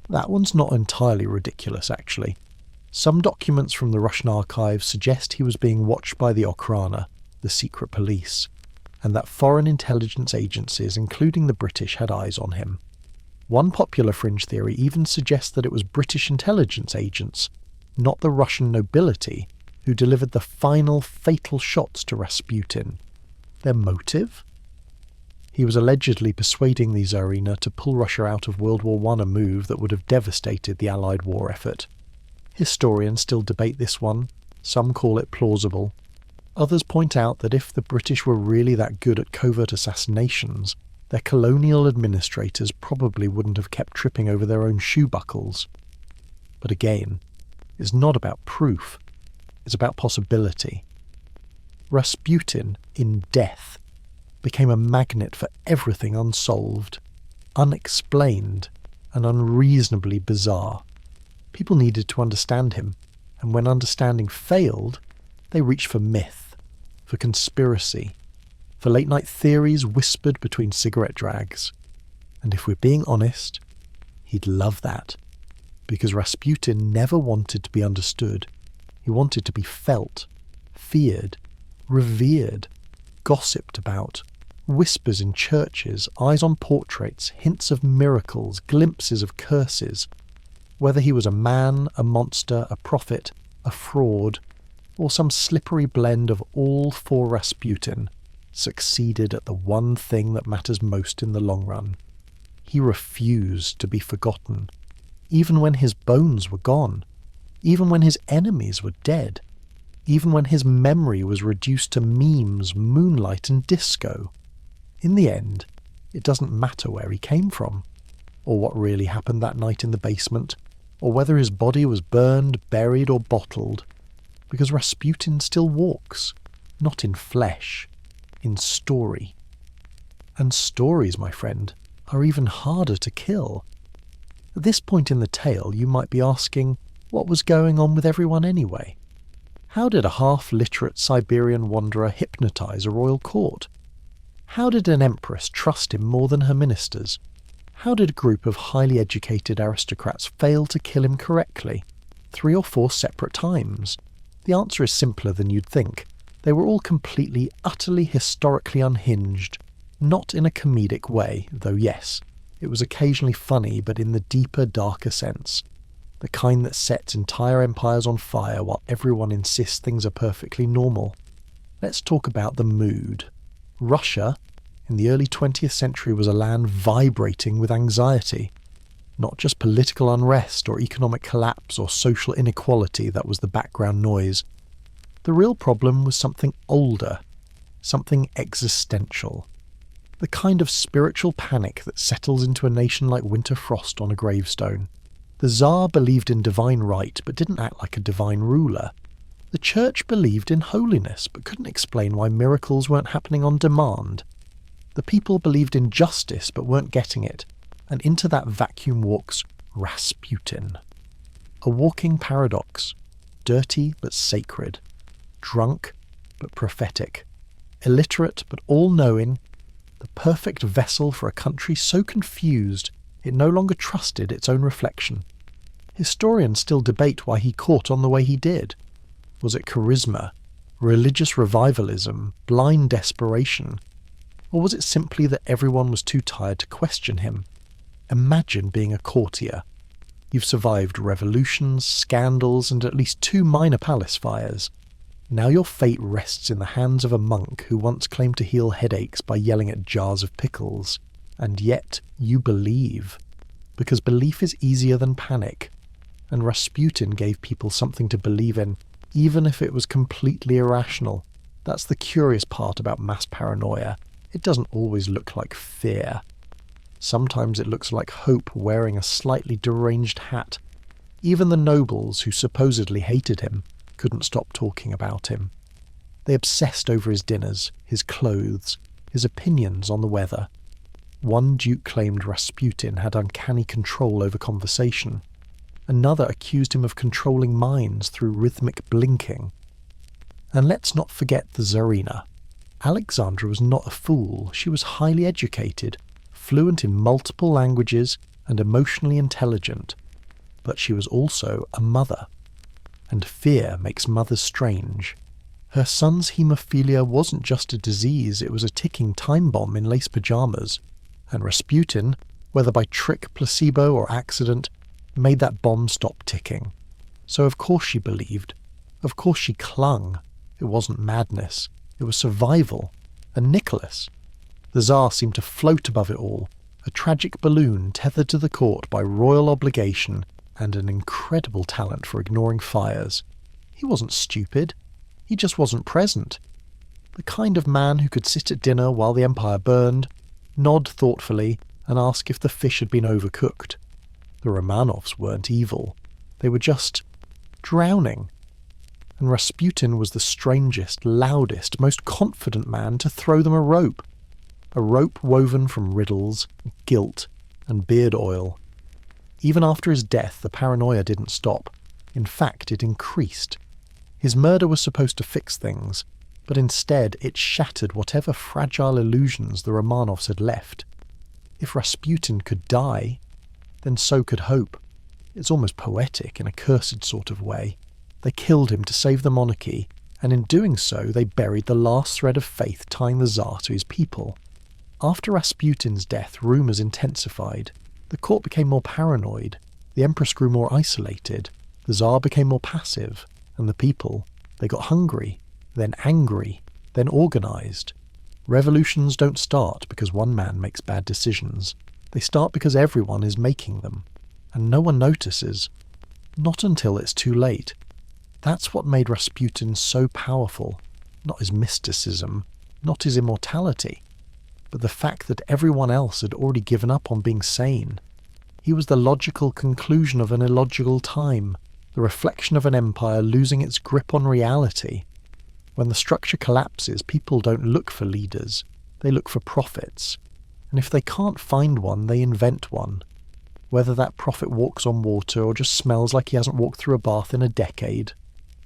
That one's not entirely ridiculous, actually. Some documents from the Russian archives suggest he was being watched by the Okhrana, the secret police, and that foreign intelligence agencies, including the British, had eyes on him. One popular fringe theory even suggests that it was British intelligence agents, not the Russian nobility, who delivered the final fatal shots to Rasputin. Their motive? He was allegedly persuading the Tsarina to pull Russia out of World War I, a move that would have devastated the Allied war effort. Historians still debate this one. Some call it plausible. Others point out that if the British were really that good at covert assassinations, their colonial administrators probably wouldn't have kept tripping over their own shoe buckles. But again, it's not about proof. It's about possibility. Rasputin, in death, became a magnet for everything unsolved, unexplained, and unreasonably bizarre. People needed to understand him, and when understanding failed, they reached for myth, for conspiracy, for late-night theories whispered between cigarette drags. And if we're being honest, he'd love that, because Rasputin never wanted to be understood. He wanted to be felt, feared, revered, gossiped about. Whispers in churches, eyes on portraits, hints of miracles, glimpses of curses. Whether he was a man, a monster, a prophet, a fraud, or some slippery blend of all for Rasputin, succeeded at the one thing that matters most in the long run. He refused to be forgotten, even when his bones were gone, even when his enemies were dead, even when his memory was reduced to memes, moonlight, and disco. In the end, it doesn't matter where he came from, or what really happened that night in the basement, or whether his body was burned, buried, or bottled, because Rasputin still walks, not in flesh, in story. And stories, my friend, are even harder to kill. At this point in the tale, you might be asking, what was going on with everyone anyway? How did a half-literate Siberian wanderer hypnotize a royal court? How did an empress trust him more than her ministers? How did a group of highly educated aristocrats fail to kill him correctly, 3 or 4 separate times? The answer is simpler than you'd think. They were all completely, utterly, historically unhinged, not in a comedic way, though yes, it was occasionally funny, but in the deeper, darker sense. The kind that sets entire empires on fire while everyone insists things are perfectly normal. Let's talk about the mood. Russia, in the early 20th century, was a land vibrating with anxiety. Not just political unrest or economic collapse or social inequality that was the background noise. The real problem was something older, something existential. The kind of spiritual panic that settles into a nation like winter frost on a gravestone. The Tsar believed in divine right but didn't act like a divine ruler. The church believed in holiness but couldn't explain why miracles weren't happening on demand. The people believed in justice but weren't getting it, and into that vacuum walks Rasputin. A walking paradox, dirty but sacred, drunk but prophetic, illiterate but all-knowing, the perfect vessel for a country so confused it no longer trusted its own reflection. Historians still debate why he caught on the way he did. Was it charisma, religious revivalism, blind desperation? Or was it simply that everyone was too tired to question him? Imagine being a courtier. You've survived revolutions, scandals, and at least 2 minor palace fires. Now your fate rests in the hands of a monk who once claimed to heal headaches by yelling at jars of pickles. And yet you believe. Because belief is easier than panic. And Rasputin gave people something to believe in, even if it was completely irrational. That's the curious part about mass paranoia. It doesn't always look like fear. Sometimes it looks like hope wearing a slightly deranged hat. Even the nobles who supposedly hated him couldn't stop talking about him. They obsessed over his dinners, his clothes, his opinions on the weather. One duke claimed Rasputin had uncanny control over conversation. Another accused him of controlling minds through rhythmic blinking. And let's not forget the Tsarina. Alexandra was not a fool. She was highly educated, fluent in multiple languages, and emotionally intelligent. But she was also a mother. And fear makes mothers strange. Her son's haemophilia wasn't just a disease, it was a ticking time bomb in lace pyjamas. And Rasputin, whether by trick, placebo, or accident, made that bomb stop ticking. So of course she believed. Of course she clung. It wasn't madness. It was survival. And Nicholas. The Tsar seemed to float above it all, a tragic balloon tethered to the court by royal obligation and an incredible talent for ignoring fires. He wasn't stupid. He just wasn't present. The kind of man who could sit at dinner while the empire burned, nod thoughtfully, and ask if the fish had been overcooked. The Romanovs weren't evil. They were just drowning. And Rasputin was the strangest, loudest, most confident man to throw them a rope woven from riddles, guilt, and beard oil. Even after his death, the paranoia didn't stop. In fact, it increased. His murder was supposed to fix things, but instead it shattered whatever fragile illusions the Romanovs had left. If Rasputin could die, then so could hope. It's almost poetic in a cursed sort of way. They killed him to save the monarchy, and in doing so they buried the last thread of faith tying the Tsar to his people. After Rasputin's death, rumours intensified. The court became more paranoid, the empress grew more isolated, the Tsar became more passive, and the people, they got hungry, then angry, then organised. Revolutions don't start because one man makes bad decisions. They start because everyone is making them, and no one notices. Not until it's too late. That's what made Rasputin so powerful. Not his mysticism, not his immortality, but the fact that everyone else had already given up on being sane. He was the logical conclusion of an illogical time, the reflection of an empire losing its grip on reality. When the structure collapses, people don't look for leaders, they look for prophets. And if they can't find one, they invent one. Whether that prophet walks on water or just smells like he hasn't walked through a bath in a decade,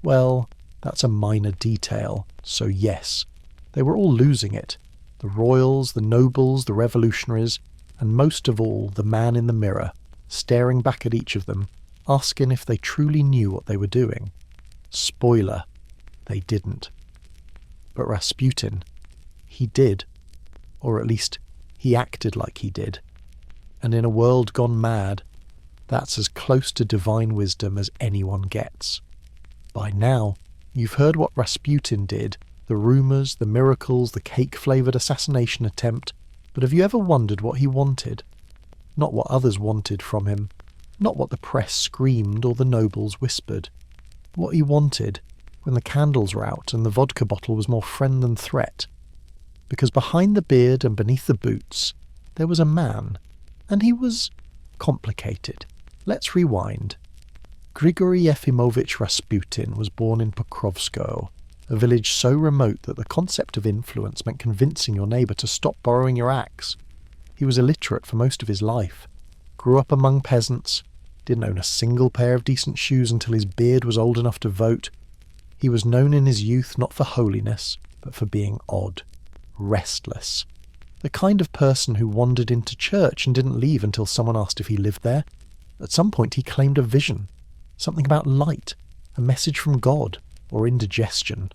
well, that's a minor detail. So yes, they were all losing it. The royals, the nobles, the revolutionaries, and most of all, the man in the mirror, staring back at each of them, asking if they truly knew what they were doing. Spoiler, they didn't. But Rasputin, he did. Or at least, he acted like he did. And in a world gone mad, that's as close to divine wisdom as anyone gets. By now, you've heard what Rasputin did, the rumours, the miracles, the cake-flavoured assassination attempt, but have you ever wondered what he wanted? Not what others wanted from him, not what the press screamed or the nobles whispered. What he wanted when the candles were out and the vodka bottle was more friend than threat. Because behind the beard and beneath the boots, there was a man, and he was complicated. Let's rewind. Grigori Yefimovich Rasputin was born in Pokrovskoe, a village so remote that the concept of influence meant convincing your neighbour to stop borrowing your axe. He was illiterate for most of his life, grew up among peasants, didn't own a single pair of decent shoes until his beard was old enough to vote. He was known in his youth not for holiness, but for being odd, restless. The kind of person who wandered into church and didn't leave until someone asked if he lived there. At some point he claimed a vision, something about light, a message from God, or indigestion.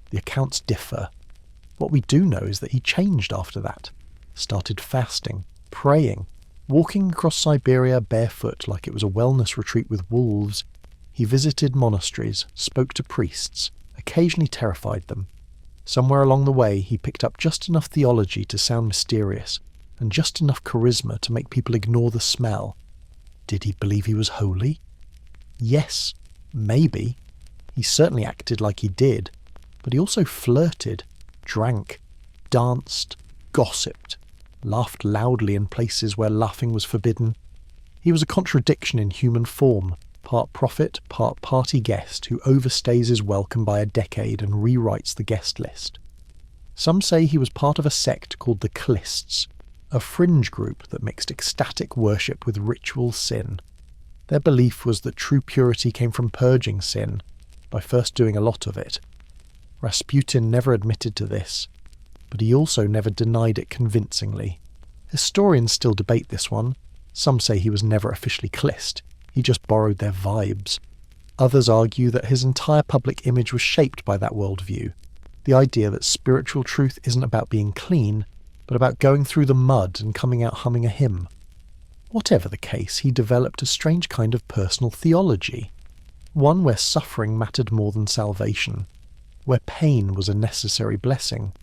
The accounts differ. What we do know is that he changed after that, started fasting, praying, walking across Siberia barefoot like it was a wellness retreat with wolves. He visited monasteries, spoke to priests, occasionally terrified them. Somewhere along the way he picked up just enough theology to sound mysterious, and just enough charisma to make people ignore the smell. Did he believe he was holy? Yes, maybe. He certainly acted like he did, but he also flirted, drank, danced, gossiped, laughed loudly in places where laughing was forbidden. He was a contradiction in human form, part prophet, part party guest who overstays his welcome by a decade and rewrites the guest list. Some say he was part of a sect called the Callists, a fringe group that mixed ecstatic worship with ritual sin. Their belief was that true purity came from purging sin, by first doing a lot of it. Rasputin never admitted to this, but he also never denied it convincingly. Historians still debate this one. Some say he was never officially Calist, he just borrowed their vibes. Others argue that his entire public image was shaped by that worldview, the idea that spiritual truth isn't about being clean, but about going through the mud and coming out humming a hymn. Whatever the case, he developed a strange kind of personal theology, one where suffering mattered more than salvation, where pain was a necessary blessing,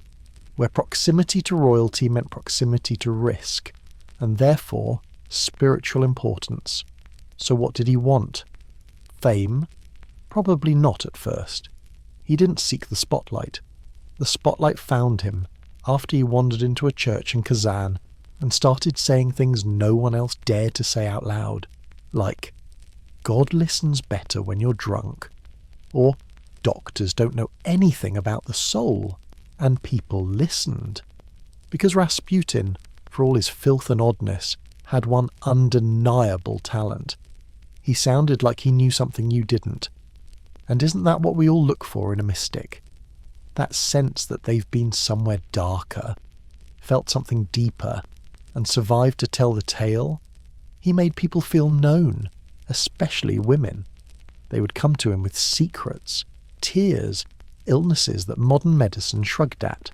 where proximity to royalty meant proximity to risk, and therefore spiritual importance. So what did he want? Fame? Probably not at first. He didn't seek the spotlight. The spotlight found him after he wandered into a church in Kazan and started saying things no one else dared to say out loud, like, God listens better when you're drunk, or doctors don't know anything about the soul, and people listened. Because Rasputin, for all his filth and oddness, had one undeniable talent. He sounded like he knew something you didn't. And isn't that what we all look for in a mystic? That sense that they've been somewhere darker, felt something deeper, and survived to tell the tale? He made people feel known, especially women. They would come to him with secrets, tears, illnesses that modern medicine shrugged at.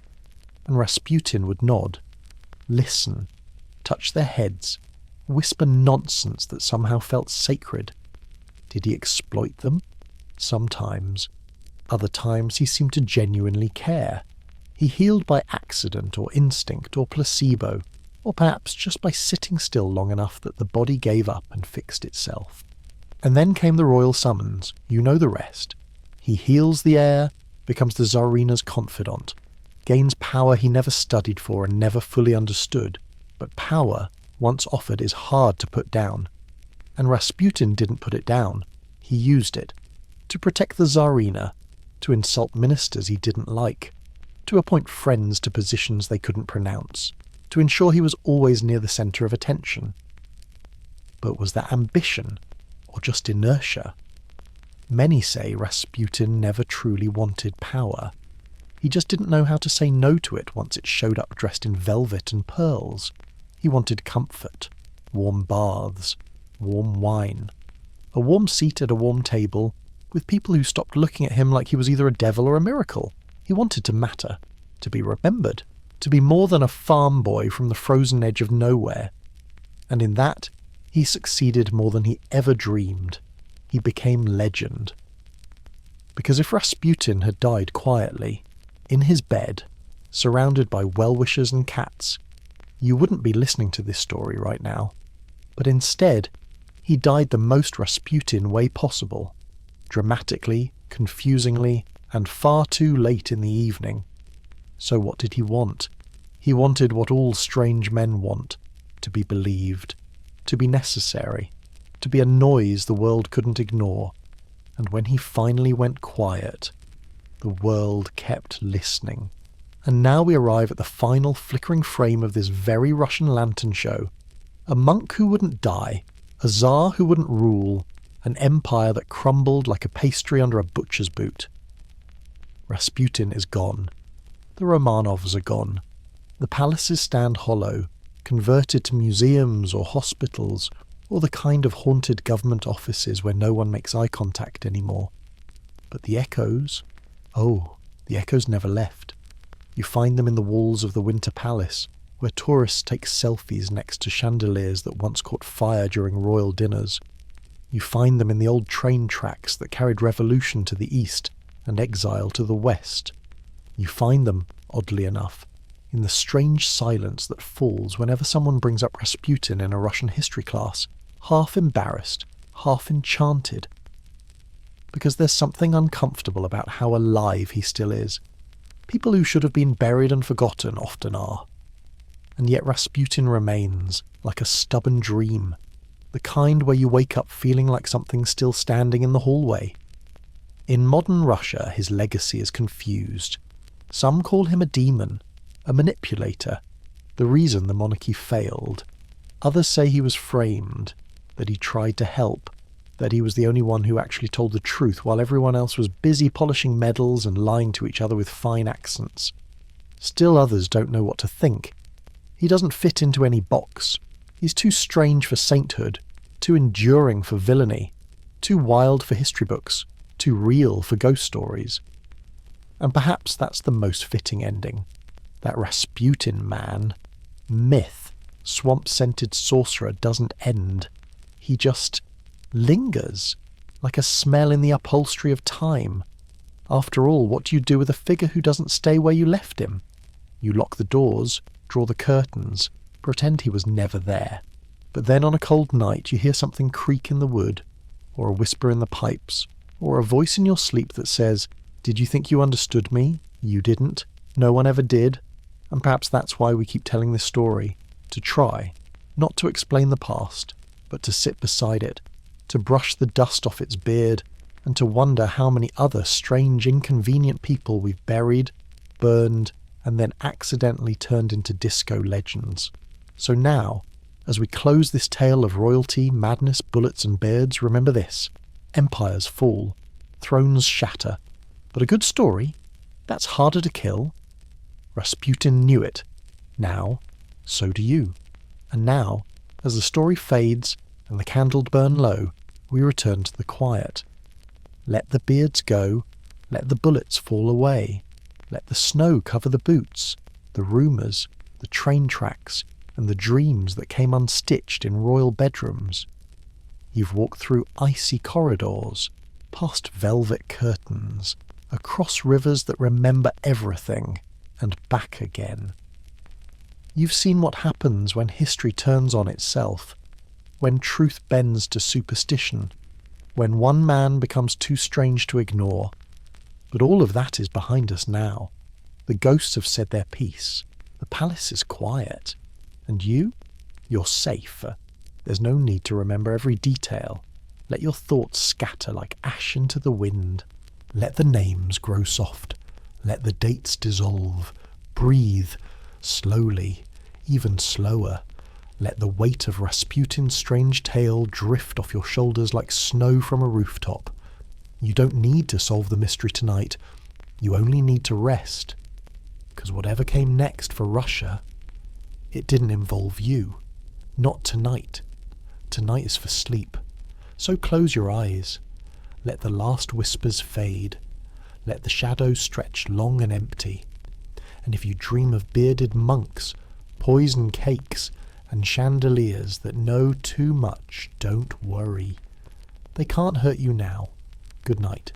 And Rasputin would nod, listen, touch their heads, whisper nonsense that somehow felt sacred. Did he exploit them? Sometimes. Other times he seemed to genuinely care. He healed by accident or instinct or placebo, or perhaps just by sitting still long enough that the body gave up and fixed itself. And then came the royal summons, you know the rest. He heals the heir, becomes the Tsarina's confidant, gains power he never studied for and never fully understood, but power, once offered, is hard to put down. And Rasputin didn't put it down, he used it. To protect the Tsarina, to insult ministers he didn't like, to appoint friends to positions they couldn't pronounce, to ensure he was always near the centre of attention. But was that ambition, or just inertia? Many say Rasputin never truly wanted power. He just didn't know how to say no to it once it showed up dressed in velvet and pearls. He wanted comfort, warm baths, warm wine, a warm seat at a warm table, with people who stopped looking at him like he was either a devil or a miracle. He wanted to matter, to be remembered, to be more than a farm boy from the frozen edge of nowhere. And in that, he succeeded more than he ever dreamed. He became legend. Because if Rasputin had died quietly, in his bed, surrounded by well-wishers and cats, you wouldn't be listening to this story right now. But instead, he died the most Rasputin way possible, dramatically, confusingly, and far too late in the evening. So what did he want? He wanted what all strange men want, to be believed, to be necessary, to be a noise the world couldn't ignore. And when he finally went quiet, the world kept listening. And now we arrive at the final flickering frame of this very Russian lantern show. A monk who wouldn't die, a Tsar who wouldn't rule, an empire that crumbled like a pastry under a butcher's boot. Rasputin is gone. The Romanovs are gone. The palaces stand hollow, converted to museums or hospitals, or the kind of haunted government offices where no one makes eye contact anymore. But the echoes? Oh, the echoes never left. You find them in the walls of the Winter Palace, where tourists take selfies next to chandeliers that once caught fire during royal dinners. You find them in the old train tracks that carried revolution to the east and exile to the west. You find them, oddly enough, in the strange silence that falls whenever someone brings up Rasputin in a Russian history class, half embarrassed, half enchanted. Because there's something uncomfortable about how alive he still is. People who should have been buried and forgotten often are. And yet Rasputin remains, like a stubborn dream, the kind where you wake up feeling like something's still standing in the hallway. In modern Russia, his legacy is confused. Some call him a demon, a manipulator, the reason the monarchy failed. Others say he was framed, that he tried to help, that he was the only one who actually told the truth while everyone else was busy polishing medals and lying to each other with fine accents. Still others don't know what to think. He doesn't fit into any box. He's too strange for sainthood, too enduring for villainy, too wild for history books, too real for ghost stories. And perhaps that's the most fitting ending. That Rasputin man, myth, swamp-scented sorcerer doesn't end. He just lingers, like a smell in the upholstery of time. After all, what do you do with a figure who doesn't stay where you left him? You lock the doors, draw the curtains, pretend he was never there. But then on a cold night you hear something creak in the wood, or a whisper in the pipes, or a voice in your sleep that says, "Did you think you understood me? You didn't. No one ever did." And perhaps that's why we keep telling this story, to try, not to explain the past, but to sit beside it, to brush the dust off its beard, and to wonder how many other strange, inconvenient people we've buried, burned, and then accidentally turned into disco legends. So now, as we close this tale of royalty, madness, bullets and beards, remember this: empires fall, thrones shatter, but a good story, that's harder to kill. Rasputin knew it. Now, so do you. And now, as the story fades and the candles burn low, we return to the quiet. Let the beards go, let the bullets fall away, let the snow cover the boots, the rumours, the train tracks, and the dreams that came unstitched in royal bedrooms. You've walked through icy corridors, past velvet curtains, across rivers that remember everything, and back again. You've seen what happens when history turns on itself, when truth bends to superstition, when one man becomes too strange to ignore. But all of that is behind us now. The ghosts have said their piece. The palace is quiet. And you're safe. There's no need to remember every detail. Let your thoughts scatter like ash into the wind. Let the names grow soft. Let the dates dissolve. Breathe, slowly, even slower. Let the weight of Rasputin's strange tale drift off your shoulders like snow from a rooftop. You don't need to solve the mystery tonight. You only need to rest. Because whatever came next for Russia, it didn't involve you. Not tonight. Tonight is for sleep. So close your eyes. Let the last whispers fade. Let the shadows stretch long and empty. And if you dream of bearded monks, poison cakes, and chandeliers that know too much, don't worry. They can't hurt you now. Good night.